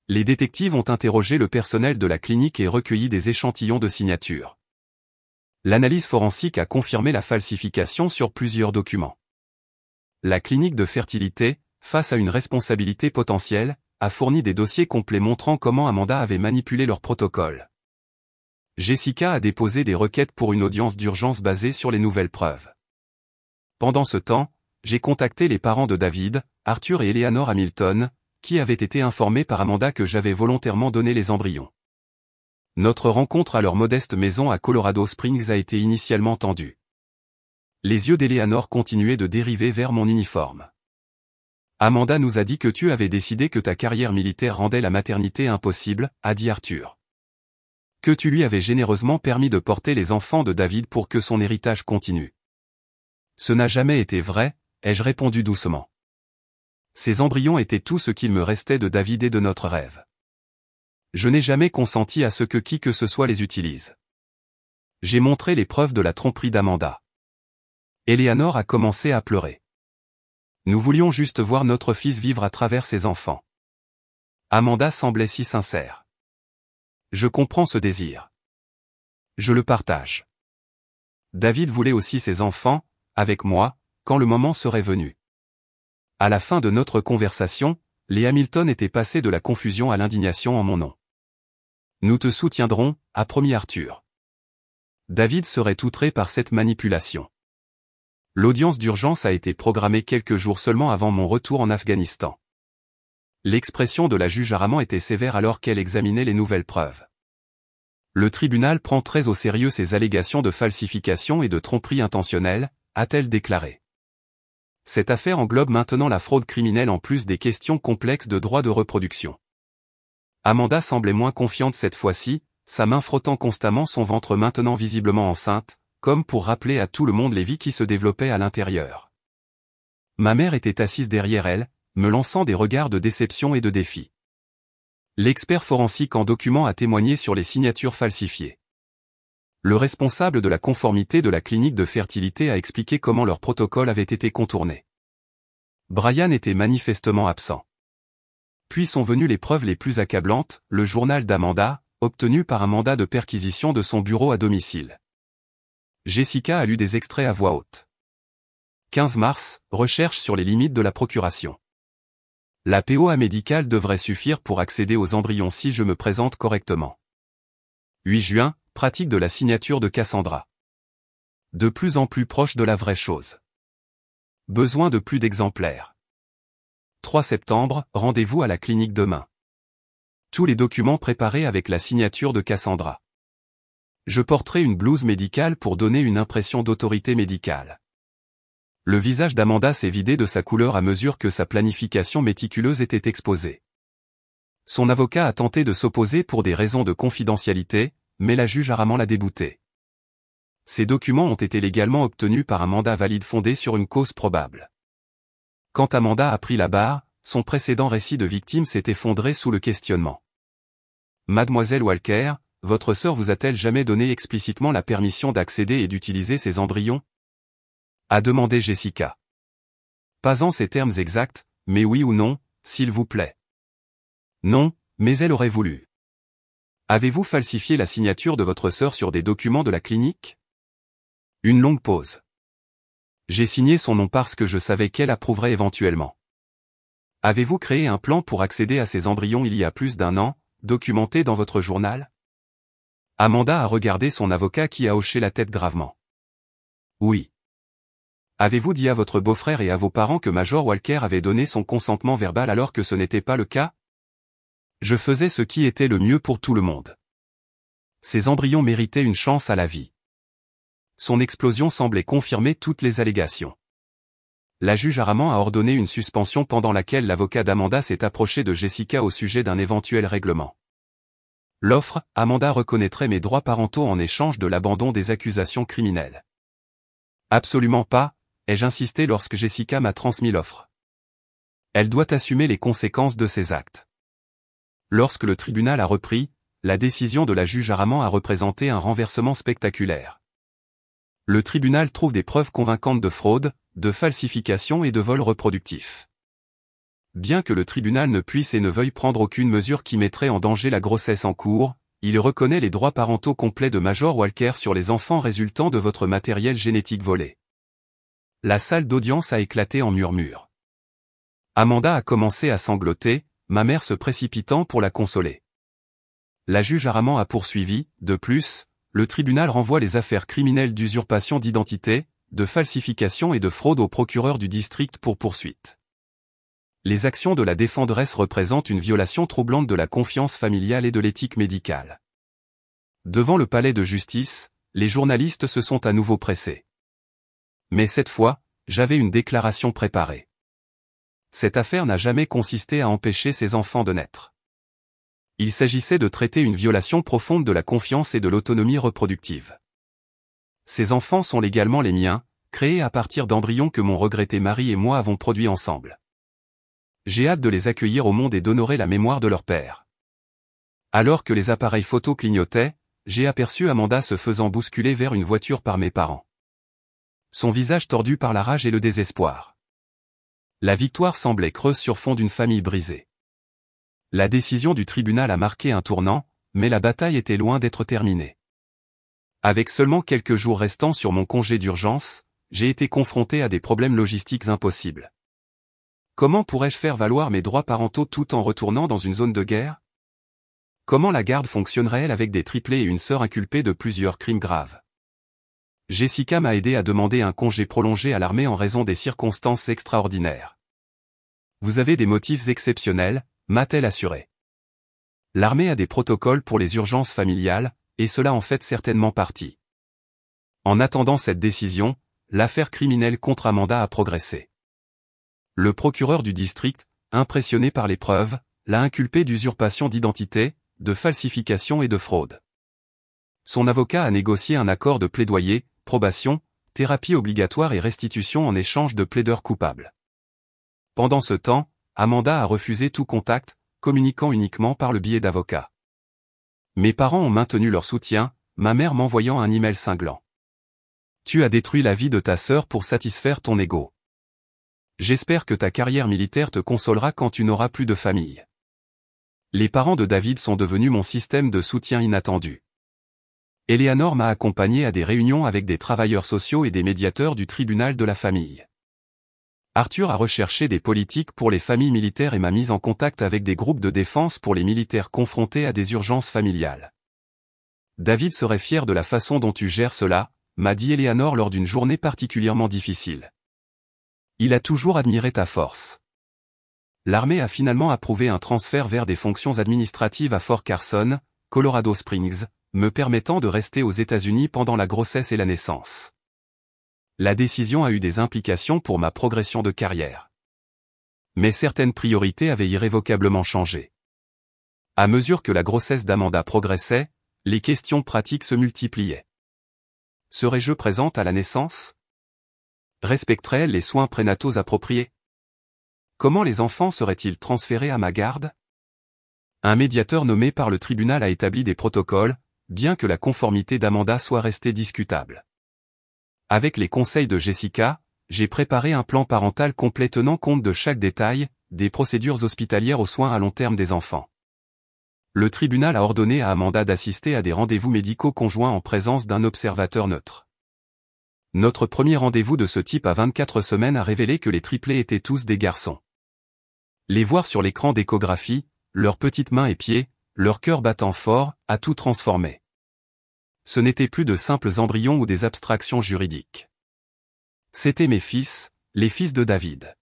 Les détectives ont interrogé le personnel de la clinique et recueilli des échantillons de signatures. L'analyse forensique a confirmé la falsification sur plusieurs documents. La clinique de fertilité, face à une responsabilité potentielle, a fourni des dossiers complets montrant comment Amanda avait manipulé leur protocole. Jessica a déposé des requêtes pour une audience d'urgence basée sur les nouvelles preuves. Pendant ce temps, j'ai contacté les parents de David, Arthur et Eleanor Hamilton, qui avaient été informés par Amanda que j'avais volontairement donné les embryons. Notre rencontre à leur modeste maison à Colorado Springs a été initialement tendue. Les yeux d'Eleanor continuaient de dériver vers mon uniforme. Amanda nous a dit que tu avais décidé que ta carrière militaire rendait la maternité impossible, a dit Arthur. Que tu lui avais généreusement permis de porter les enfants de David pour que son héritage continue. Ce n'a jamais été vrai, ai-je répondu doucement. Ces embryons étaient tout ce qu'il me restait de David et de notre rêve. Je n'ai jamais consenti à ce que qui que ce soit les utilise. J'ai montré les preuves de la tromperie d'Amanda. Eleanor a commencé à pleurer. Nous voulions juste voir notre fils vivre à travers ses enfants. Amanda semblait si sincère. Je comprends ce désir. Je le partage. David voulait aussi ses enfants, avec moi, quand le moment serait venu. À la fin de notre conversation, les Hamilton étaient passés de la confusion à l'indignation en mon nom. Nous te soutiendrons, a promis Arthur. David serait outré par cette manipulation. L'audience d'urgence a été programmée quelques jours seulement avant mon retour en Afghanistan. L'expression de la juge Araman était sévère alors qu'elle examinait les nouvelles preuves. Le tribunal prend très au sérieux ces allégations de falsification et de tromperie intentionnelle, a-t-elle déclaré. Cette affaire englobe maintenant la fraude criminelle en plus des questions complexes de droit de reproduction. Amanda semblait moins confiante cette fois-ci, sa main frottant constamment son ventre maintenant visiblement enceinte, comme pour rappeler à tout le monde les vies qui se développaient à l'intérieur. Ma mère était assise derrière elle, me lançant des regards de déception et de défi. L'expert forensique en documents a témoigné sur les signatures falsifiées. Le responsable de la conformité de la clinique de fertilité a expliqué comment leur protocole avait été contourné. Brian était manifestement absent. Puis sont venues les preuves les plus accablantes, le journal d'Amanda, obtenu par un mandat de perquisition de son bureau à domicile. Jessica a lu des extraits à voix haute. 15 mars, recherche sur les limites de la procuration. La POA médicale devrait suffire pour accéder aux embryons si je me présente correctement. 8 juin, pratique de la signature de Cassandra. De plus en plus proche de la vraie chose. Besoin de plus d'exemplaires. 3 septembre, rendez-vous à la clinique demain. Tous les documents préparés avec la signature de Cassandra. Je porterai une blouse médicale pour donner une impression d'autorité médicale. Le visage d'Amanda s'est vidé de sa couleur à mesure que sa planification méticuleuse était exposée. Son avocat a tenté de s'opposer pour des raisons de confidentialité, mais la juge a rarement l'a débouté. Ces documents ont été légalement obtenus par un mandat valide fondé sur une cause probable. Quand Amanda a pris la barre, son précédent récit de victime s'est effondré sous le questionnement. Mademoiselle Walker, votre sœur vous a-t-elle jamais donné explicitement la permission d'accéder et d'utiliser ces embryons ? A demandé Jessica. Pas en ces termes exacts, mais oui ou non, s'il vous plaît. Non, mais elle aurait voulu. Avez-vous falsifié la signature de votre sœur sur des documents de la clinique ? Une longue pause. J'ai signé son nom parce que je savais qu'elle approuverait éventuellement. Avez-vous créé un plan pour accéder à ces embryons il y a plus d'1 an, documenté dans votre journal ? Amanda a regardé son avocat qui a hoché la tête gravement. Oui. Avez-vous dit à votre beau-frère et à vos parents que Major Walker avait donné son consentement verbal alors que ce n'était pas le cas ? Je faisais ce qui était le mieux pour tout le monde. Ces embryons méritaient une chance à la vie. Son explosion semblait confirmer toutes les allégations. La juge Araman a ordonné une suspension pendant laquelle l'avocat d'Amanda s'est approché de Jessica au sujet d'un éventuel règlement. L'offre, Amanda reconnaîtrait mes droits parentaux en échange de l'abandon des accusations criminelles. Absolument pas, ai-je insisté lorsque Jessica m'a transmis l'offre. Elle doit assumer les conséquences de ses actes. Lorsque le tribunal a repris, la décision de la juge Araman a représenté un renversement spectaculaire. Le tribunal trouve des preuves convaincantes de fraude, de falsification et de vol reproductif. Bien que le tribunal ne puisse et ne veuille prendre aucune mesure qui mettrait en danger la grossesse en cours, il reconnaît les droits parentaux complets de Major Walker sur les enfants résultant de votre matériel génétique volé. La salle d'audience a éclaté en murmures. Amanda a commencé à sangloter, ma mère se précipitant pour la consoler. La juge Araman a poursuivi, de plus, le tribunal renvoie les affaires criminelles d'usurpation d'identité, de falsification et de fraude au procureur du district pour poursuite. Les actions de la défenderesse représentent une violation troublante de la confiance familiale et de l'éthique médicale. Devant le palais de justice, les journalistes se sont à nouveau pressés. Mais cette fois, j'avais une déclaration préparée. Cette affaire n'a jamais consisté à empêcher ces enfants de naître. Il s'agissait de traiter une violation profonde de la confiance et de l'autonomie reproductive. Ces enfants sont légalement les miens, créés à partir d'embryons que mon regretté mari et moi avons produits ensemble. J'ai hâte de les accueillir au monde et d'honorer la mémoire de leur père. Alors que les appareils photo clignotaient, j'ai aperçu Amanda se faisant bousculer vers une voiture par mes parents. Son visage tordu par la rage et le désespoir. La victoire semblait creuse sur fond d'une famille brisée. La décision du tribunal a marqué un tournant, mais la bataille était loin d'être terminée. Avec seulement quelques jours restants sur mon congé d'urgence, j'ai été confronté à des problèmes logistiques impossibles. Comment pourrais-je faire valoir mes droits parentaux tout en retournant dans une zone de guerre ? Comment la garde fonctionnerait-elle avec des triplés et une sœur inculpée de plusieurs crimes graves ? Jessica m'a aidé à demander un congé prolongé à l'armée en raison des circonstances extraordinaires. Vous avez des motifs exceptionnels, m'a-t-elle assuré. L'armée a des protocoles pour les urgences familiales, et cela en fait certainement partie. En attendant cette décision, l'affaire criminelle contre Amanda a progressé. Le procureur du district, impressionné par les preuves, l'a inculpé d'usurpation d'identité, de falsification et de fraude. Son avocat a négocié un accord de plaidoyer, probation, thérapie obligatoire et restitution en échange de plaideurs coupables. Pendant ce temps, Amanda a refusé tout contact, communiquant uniquement par le biais d'avocats. Mes parents ont maintenu leur soutien, ma mère m'envoyant un email cinglant. Tu as détruit la vie de ta sœur pour satisfaire ton ego. J'espère que ta carrière militaire te consolera quand tu n'auras plus de famille. Les parents de David sont devenus mon système de soutien inattendu. Eleanor m'a accompagné à des réunions avec des travailleurs sociaux et des médiateurs du tribunal de la famille. Arthur a recherché des politiques pour les familles militaires et m'a mis en contact avec des groupes de défense pour les militaires confrontés à des urgences familiales. David serait fier de la façon dont tu gères cela, m'a dit Eleanor lors d'une journée particulièrement difficile. Il a toujours admiré ta force. L'armée a finalement approuvé un transfert vers des fonctions administratives à Fort Carson, Colorado Springs, me permettant de rester aux États-Unis pendant la grossesse et la naissance. La décision a eu des implications pour ma progression de carrière. Mais certaines priorités avaient irrévocablement changé. À mesure que la grossesse d'Amanda progressait, les questions pratiques se multipliaient. Serais-je présente à la naissance? Respecterait-elle les soins prénataux appropriés? Comment les enfants seraient-ils transférés à ma garde? Un médiateur nommé par le tribunal a établi des protocoles, bien que la conformité d'Amanda soit restée discutable. Avec les conseils de Jessica, j'ai préparé un plan parental complet tenant compte de chaque détail, des procédures hospitalières aux soins à long terme des enfants. Le tribunal a ordonné à Amanda d'assister à des rendez-vous médicaux conjoints en présence d'un observateur neutre. Notre premier rendez-vous de ce type à 24 semaines a révélé que les triplés étaient tous des garçons. Les voir sur l'écran d'échographie, leurs petites mains et pieds, leur cœur battant fort, a tout transformé. Ce n'étaient plus de simples embryons ou des abstractions juridiques. C'étaient mes fils, les fils de David.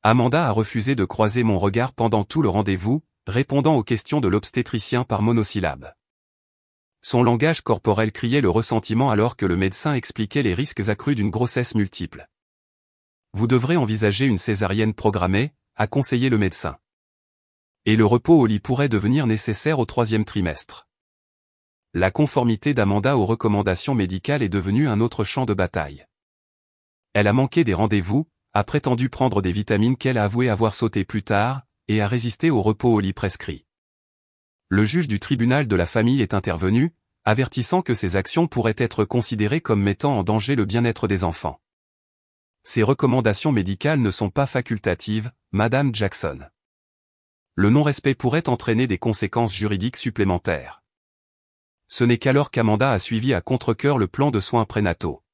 Amanda a refusé de croiser mon regard pendant tout le rendez-vous, répondant aux questions de l'obstétricien par monosyllabe. Son langage corporel criait le ressentiment alors que le médecin expliquait les risques accrus d'une grossesse multiple. Vous devrez envisager une césarienne programmée, a conseillé le médecin. Et le repos au lit pourrait devenir nécessaire au 3e trimestre. La conformité d'Amanda aux recommandations médicales est devenue un autre champ de bataille. Elle a manqué des rendez-vous, a prétendu prendre des vitamines qu'elle a avoué avoir sautées plus tard, et a résisté au repos au lit prescrit. Le juge du tribunal de la famille est intervenu, avertissant que ces actions pourraient être considérées comme mettant en danger le bien-être des enfants. Ces recommandations médicales ne sont pas facultatives, Madame Jackson. Le non-respect pourrait entraîner des conséquences juridiques supplémentaires. Ce n'est qu'alors qu'Amanda a suivi à contre-cœur le plan de soins prénataux.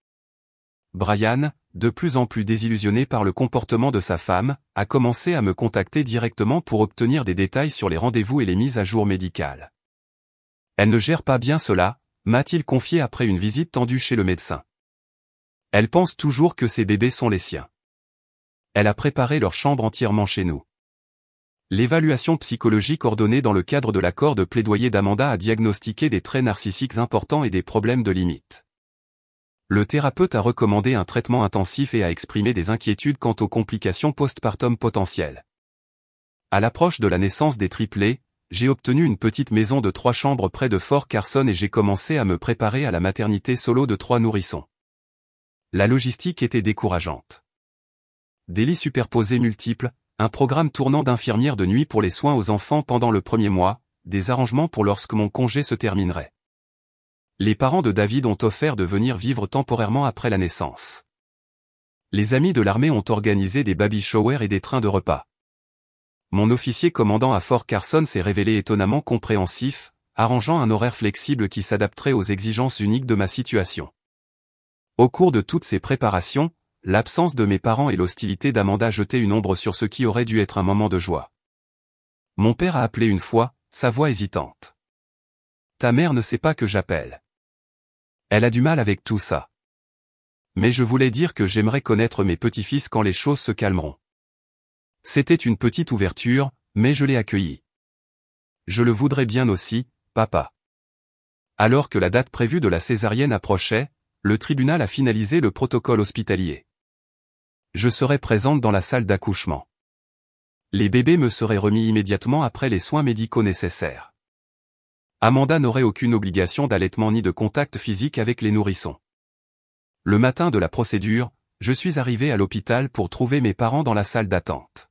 Brian, de plus en plus désillusionné par le comportement de sa femme, a commencé à me contacter directement pour obtenir des détails sur les rendez-vous et les mises à jour médicales. Elle ne gère pas bien cela, m'a-t-il confié après une visite tendue chez le médecin. Elle pense toujours que ses bébés sont les siens. Elle a préparé leur chambre entièrement chez nous. L'évaluation psychologique ordonnée dans le cadre de l'accord de plaidoyer d'Amanda a diagnostiqué des traits narcissiques importants et des problèmes de limite. Le thérapeute a recommandé un traitement intensif et a exprimé des inquiétudes quant aux complications postpartum potentielles. À l'approche de la naissance des triplés, j'ai obtenu une petite maison de 3 chambres près de Fort Carson et j'ai commencé à me préparer à la maternité solo de 3 nourrissons. La logistique était décourageante. Des lits superposés multiples, un programme tournant d'infirmières de nuit pour les soins aux enfants pendant le premier mois, des arrangements pour lorsque mon congé se terminerait. Les parents de David ont offert de venir vivre temporairement après la naissance. Les amis de l'armée ont organisé des baby showers et des trains de repas. Mon officier commandant à Fort Carson s'est révélé étonnamment compréhensif, arrangeant un horaire flexible qui s'adapterait aux exigences uniques de ma situation. Au cours de toutes ces préparations, l'absence de mes parents et l'hostilité d'Amanda jetaient une ombre sur ce qui aurait dû être un moment de joie. Mon père a appelé une fois, sa voix hésitante. Ta mère ne sait pas que j'appelle. Elle a du mal avec tout ça. Mais je voulais dire que j'aimerais connaître mes petits-fils quand les choses se calmeront. C'était une petite ouverture, mais je l'ai accueillie. Je le voudrais bien aussi, papa. Alors que la date prévue de la césarienne approchait, le tribunal a finalisé le protocole hospitalier. Je serai présente dans la salle d'accouchement. Les bébés me seraient remis immédiatement après les soins médicaux nécessaires. Amanda n'aurait aucune obligation d'allaitement ni de contact physique avec les nourrissons. Le matin de la procédure, je suis arrivé à l'hôpital pour trouver mes parents dans la salle d'attente.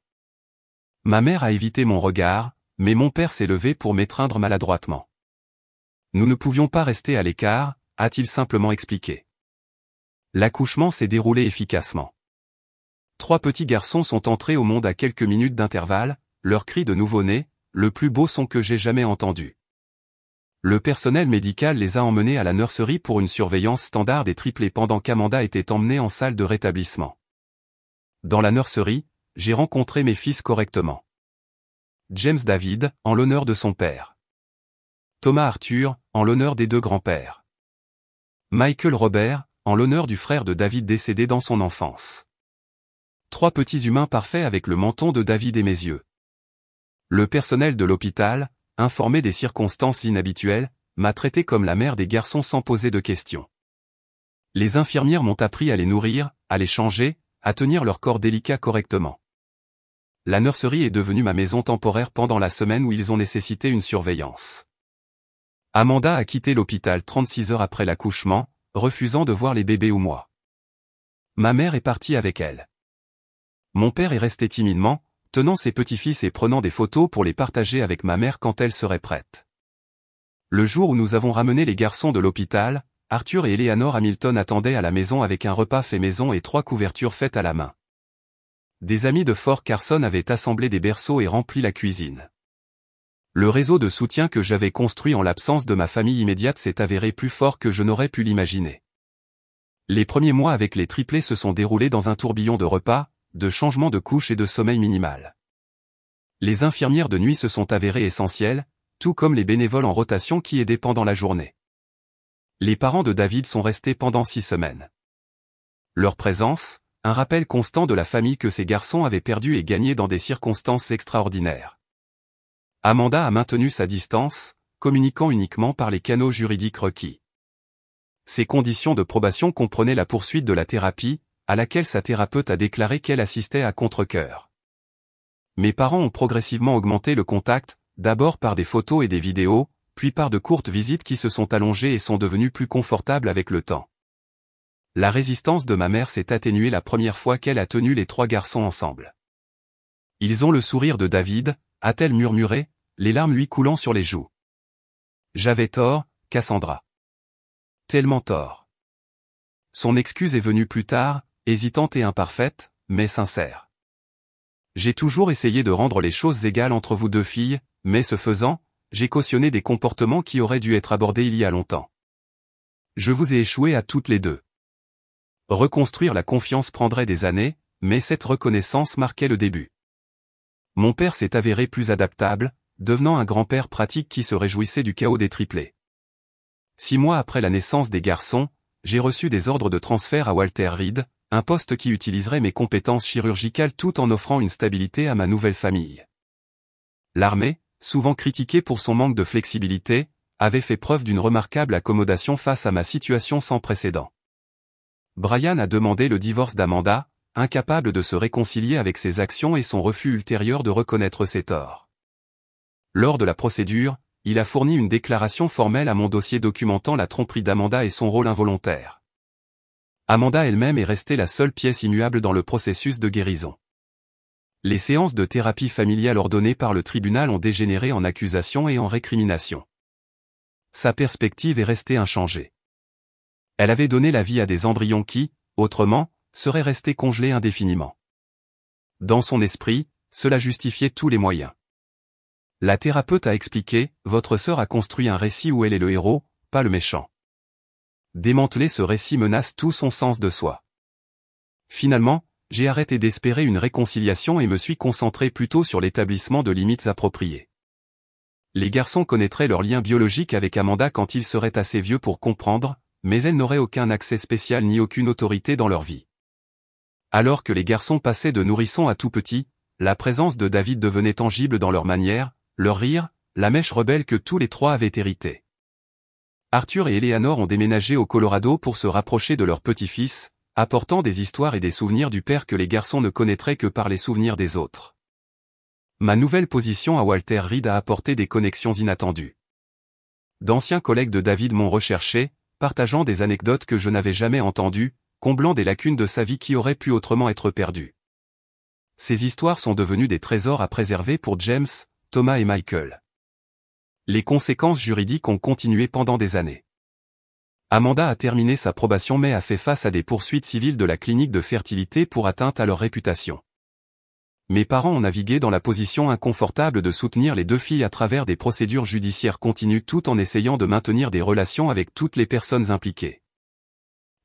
Ma mère a évité mon regard, mais mon père s'est levé pour m'étreindre maladroitement. Nous ne pouvions pas rester à l'écart, a-t-il simplement expliqué. L'accouchement s'est déroulé efficacement. 3 petits garçons sont entrés au monde à quelques minutes d'intervalle, leurs cris de nouveau-né, le plus beau son que j'ai jamais entendu. Le personnel médical les a emmenés à la nursery pour une surveillance standard des triplés pendant qu'Amanda était emmenée en salle de rétablissement. Dans la nursery, j'ai rencontré mes fils correctement. James David, en l'honneur de son père. Thomas Arthur, en l'honneur des deux grands-pères. Michael Robert, en l'honneur du frère de David décédé dans son enfance. 3 petits humains parfaits avec le menton de David et mes yeux. Le personnel de l'hôpital, informé des circonstances inhabituelles, m'a traité comme la mère des garçons sans poser de questions. Les infirmières m'ont appris à les nourrir, à les changer, à tenir leur corps délicat correctement. La nursery est devenue ma maison temporaire pendant la semaine où ils ont nécessité une surveillance. Amanda a quitté l'hôpital 36 heures après l'accouchement, refusant de voir les bébés ou moi. Ma mère est partie avec elle. Mon père est resté timidement, tenant ses petits-fils et prenant des photos pour les partager avec ma mère quand elle serait prête. Le jour où nous avons ramené les garçons de l'hôpital, Arthur et Eleanor Hamilton attendaient à la maison avec un repas fait maison et 3 couvertures faites à la main. Des amis de Fort Carson avaient assemblé des berceaux et rempli la cuisine. Le réseau de soutien que j'avais construit en l'absence de ma famille immédiate s'est avéré plus fort que je n'aurais pu l'imaginer. Les premiers mois avec les triplés se sont déroulés dans un tourbillon de repas, de changements de couches et de sommeil minimal. Les infirmières de nuit se sont avérées essentielles, tout comme les bénévoles en rotation qui aidaient pendant la journée. Les parents de David sont restés pendant 6 semaines. Leur présence, un rappel constant de la famille que ces garçons avaient perdu et gagné dans des circonstances extraordinaires. Amanda a maintenu sa distance, communiquant uniquement par les canaux juridiques requis. Ces conditions de probation comprenaient la poursuite de la thérapie, à laquelle sa thérapeute a déclaré qu'elle assistait à contre-cœur. Mes parents ont progressivement augmenté le contact, d'abord par des photos et des vidéos, puis par de courtes visites qui se sont allongées et sont devenues plus confortables avec le temps. La résistance de ma mère s'est atténuée la première fois qu'elle a tenu les 3 garçons ensemble. Ils ont le sourire de David, a-t-elle murmuré, les larmes lui coulant sur les joues. J'avais tort, Cassandra. Tellement tort. Son excuse est venue plus tard, hésitante et imparfaite, mais sincère. J'ai toujours essayé de rendre les choses égales entre vous 2 filles, mais ce faisant, j'ai cautionné des comportements qui auraient dû être abordés il y a longtemps. Je vous ai échoué à toutes les 2. Reconstruire la confiance prendrait des années, mais cette reconnaissance marquait le début. Mon père s'est avéré plus adaptable, devenant un grand-père pratique qui se réjouissait du chaos des triplés. 6 mois après la naissance des garçons, j'ai reçu des ordres de transfert à Walter Reed, un poste qui utiliserait mes compétences chirurgicales tout en offrant une stabilité à ma nouvelle famille. L'armée, souvent critiquée pour son manque de flexibilité, avait fait preuve d'une remarquable accommodation face à ma situation sans précédent. Brian a demandé le divorce d'Amanda, incapable de se réconcilier avec ses actions et son refus ultérieur de reconnaître ses torts. Lors de la procédure, il a fourni une déclaration formelle à mon dossier documentant la tromperie d'Amanda et son rôle involontaire. Amanda elle-même est restée la seule pièce immuable dans le processus de guérison. Les séances de thérapie familiale ordonnées par le tribunal ont dégénéré en accusation et en récrimination. Sa perspective est restée inchangée. Elle avait donné la vie à des embryons qui, autrement, seraient restés congelés indéfiniment. Dans son esprit, cela justifiait tous les moyens. La thérapeute a expliqué, votre sœur a construit un récit où elle est le héros, pas le méchant. Démanteler ce récit menace tout son sens de soi. Finalement, j'ai arrêté d'espérer une réconciliation et me suis concentré plutôt sur l'établissement de limites appropriées. Les garçons connaîtraient leur lien biologique avec Amanda quand ils seraient assez vieux pour comprendre, mais elle n'aurait aucun accès spécial ni aucune autorité dans leur vie. Alors que les garçons passaient de nourrissons à tout petits, la présence de David devenait tangible dans leur manière, leur rire, la mèche rebelle que tous les 3 avaient héritée. Arthur et Eleanor ont déménagé au Colorado pour se rapprocher de leur petit-fils, apportant des histoires et des souvenirs du père que les garçons ne connaîtraient que par les souvenirs des autres. Ma nouvelle position à Walter Reed a apporté des connexions inattendues. D'anciens collègues de David m'ont recherché, partageant des anecdotes que je n'avais jamais entendues, comblant des lacunes de sa vie qui auraient pu autrement être perdues. Ces histoires sont devenues des trésors à préserver pour James, Thomas et Michael. Les conséquences juridiques ont continué pendant des années. Amanda a terminé sa probation mais a fait face à des poursuites civiles de la clinique de fertilité pour atteinte à leur réputation. Mes parents ont navigué dans la position inconfortable de soutenir les deux filles à travers des procédures judiciaires continues tout en essayant de maintenir des relations avec toutes les personnes impliquées.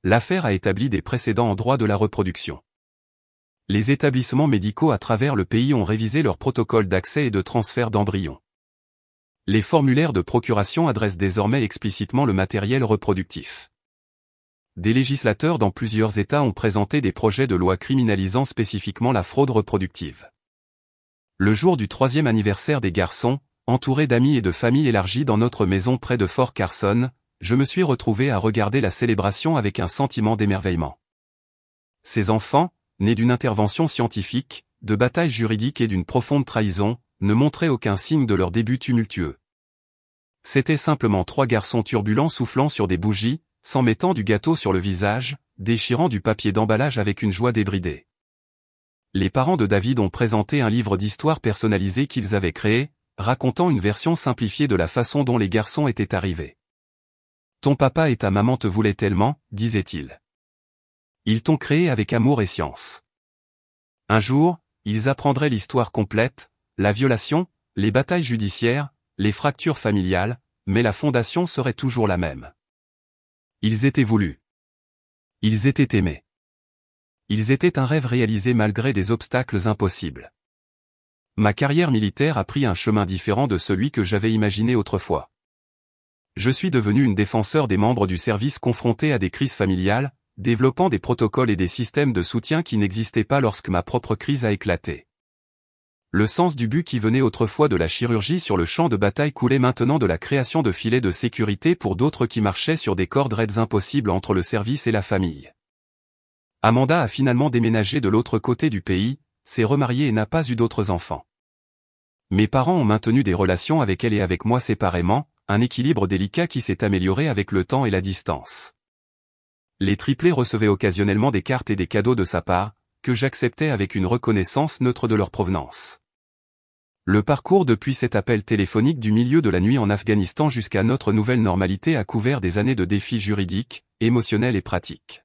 L'affaire a établi des précédents en droit de la reproduction. Les établissements médicaux à travers le pays ont révisé leurs protocoles d'accès et de transfert d'embryons. Les formulaires de procuration adressent désormais explicitement le matériel reproductif. Des législateurs dans plusieurs États ont présenté des projets de loi criminalisant spécifiquement la fraude reproductive. Le jour du 3e anniversaire des garçons, entouré d'amis et de familles élargies dans notre maison près de Fort Carson, je me suis retrouvé à regarder la célébration avec un sentiment d'émerveillement. Ces enfants, nés d'une intervention scientifique, de batailles juridiques et d'une profonde trahison, ne montraient aucun signe de leur début tumultueux. C'étaient simplement 3 garçons turbulents soufflant sur des bougies, s'en mettant du gâteau sur le visage, déchirant du papier d'emballage avec une joie débridée. Les parents de David ont présenté un livre d'histoire personnalisé qu'ils avaient créé, racontant une version simplifiée de la façon dont les garçons étaient arrivés. « Ton papa et ta maman te voulaient tellement, disait-il. Ils t'ont créé avec amour et science. Un jour, ils apprendraient l'histoire complète, la violation, les batailles judiciaires, les fractures familiales, mais la fondation serait toujours la même. Ils étaient voulus. Ils étaient aimés. Ils étaient un rêve réalisé malgré des obstacles impossibles. Ma carrière militaire a pris un chemin différent de celui que j'avais imaginé autrefois. Je suis devenu une défenseur des membres du service confrontés à des crises familiales, développant des protocoles et des systèmes de soutien qui n'existaient pas lorsque ma propre crise a éclaté. Le sens du but qui venait autrefois de la chirurgie sur le champ de bataille coulait maintenant de la création de filets de sécurité pour d'autres qui marchaient sur des cordes raides impossibles entre le service et la famille. Amanda a finalement déménagé de l'autre côté du pays, s'est remariée et n'a pas eu d'autres enfants. Mes parents ont maintenu des relations avec elle et avec moi séparément, un équilibre délicat qui s'est amélioré avec le temps et la distance. Les triplés recevaient occasionnellement des cartes et des cadeaux de sa part, que j'acceptais avec une reconnaissance neutre de leur provenance. Le parcours depuis cet appel téléphonique du milieu de la nuit en Afghanistan jusqu'à notre nouvelle normalité a couvert des années de défis juridiques, émotionnels et pratiques.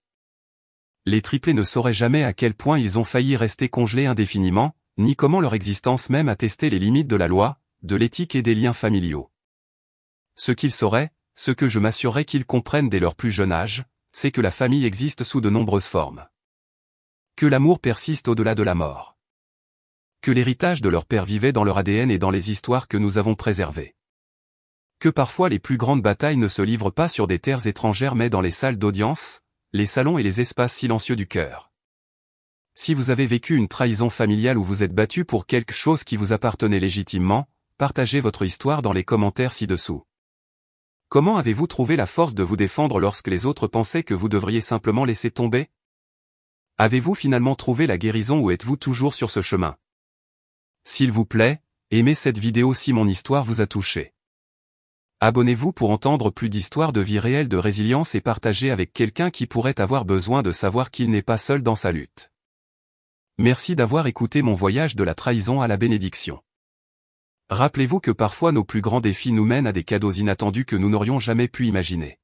Les triplés ne sauraient jamais à quel point ils ont failli rester congelés indéfiniment, ni comment leur existence même a testé les limites de la loi, de l'éthique et des liens familiaux. Ce qu'ils sauraient, ce que je m'assurerais qu'ils comprennent dès leur plus jeune âge, c'est que la famille existe sous de nombreuses formes. Que l'amour persiste au-delà de la mort. Que l'héritage de leur père vivait dans leur ADN et dans les histoires que nous avons préservées. Que parfois les plus grandes batailles ne se livrent pas sur des terres étrangères mais dans les salles d'audience, les salons et les espaces silencieux du cœur. Si vous avez vécu une trahison familiale ou vous êtes battu pour quelque chose qui vous appartenait légitimement, partagez votre histoire dans les commentaires ci-dessous. Comment avez-vous trouvé la force de vous défendre lorsque les autres pensaient que vous devriez simplement laisser tomber? Avez-vous finalement trouvé la guérison ou êtes-vous toujours sur ce chemin? S'il vous plaît, aimez cette vidéo si mon histoire vous a touché. Abonnez-vous pour entendre plus d'histoires de vie réelle de résilience et partagez avec quelqu'un qui pourrait avoir besoin de savoir qu'il n'est pas seul dans sa lutte. Merci d'avoir écouté mon voyage de la trahison à la bénédiction. Rappelez-vous que parfois nos plus grands défis nous mènent à des cadeaux inattendus que nous n'aurions jamais pu imaginer.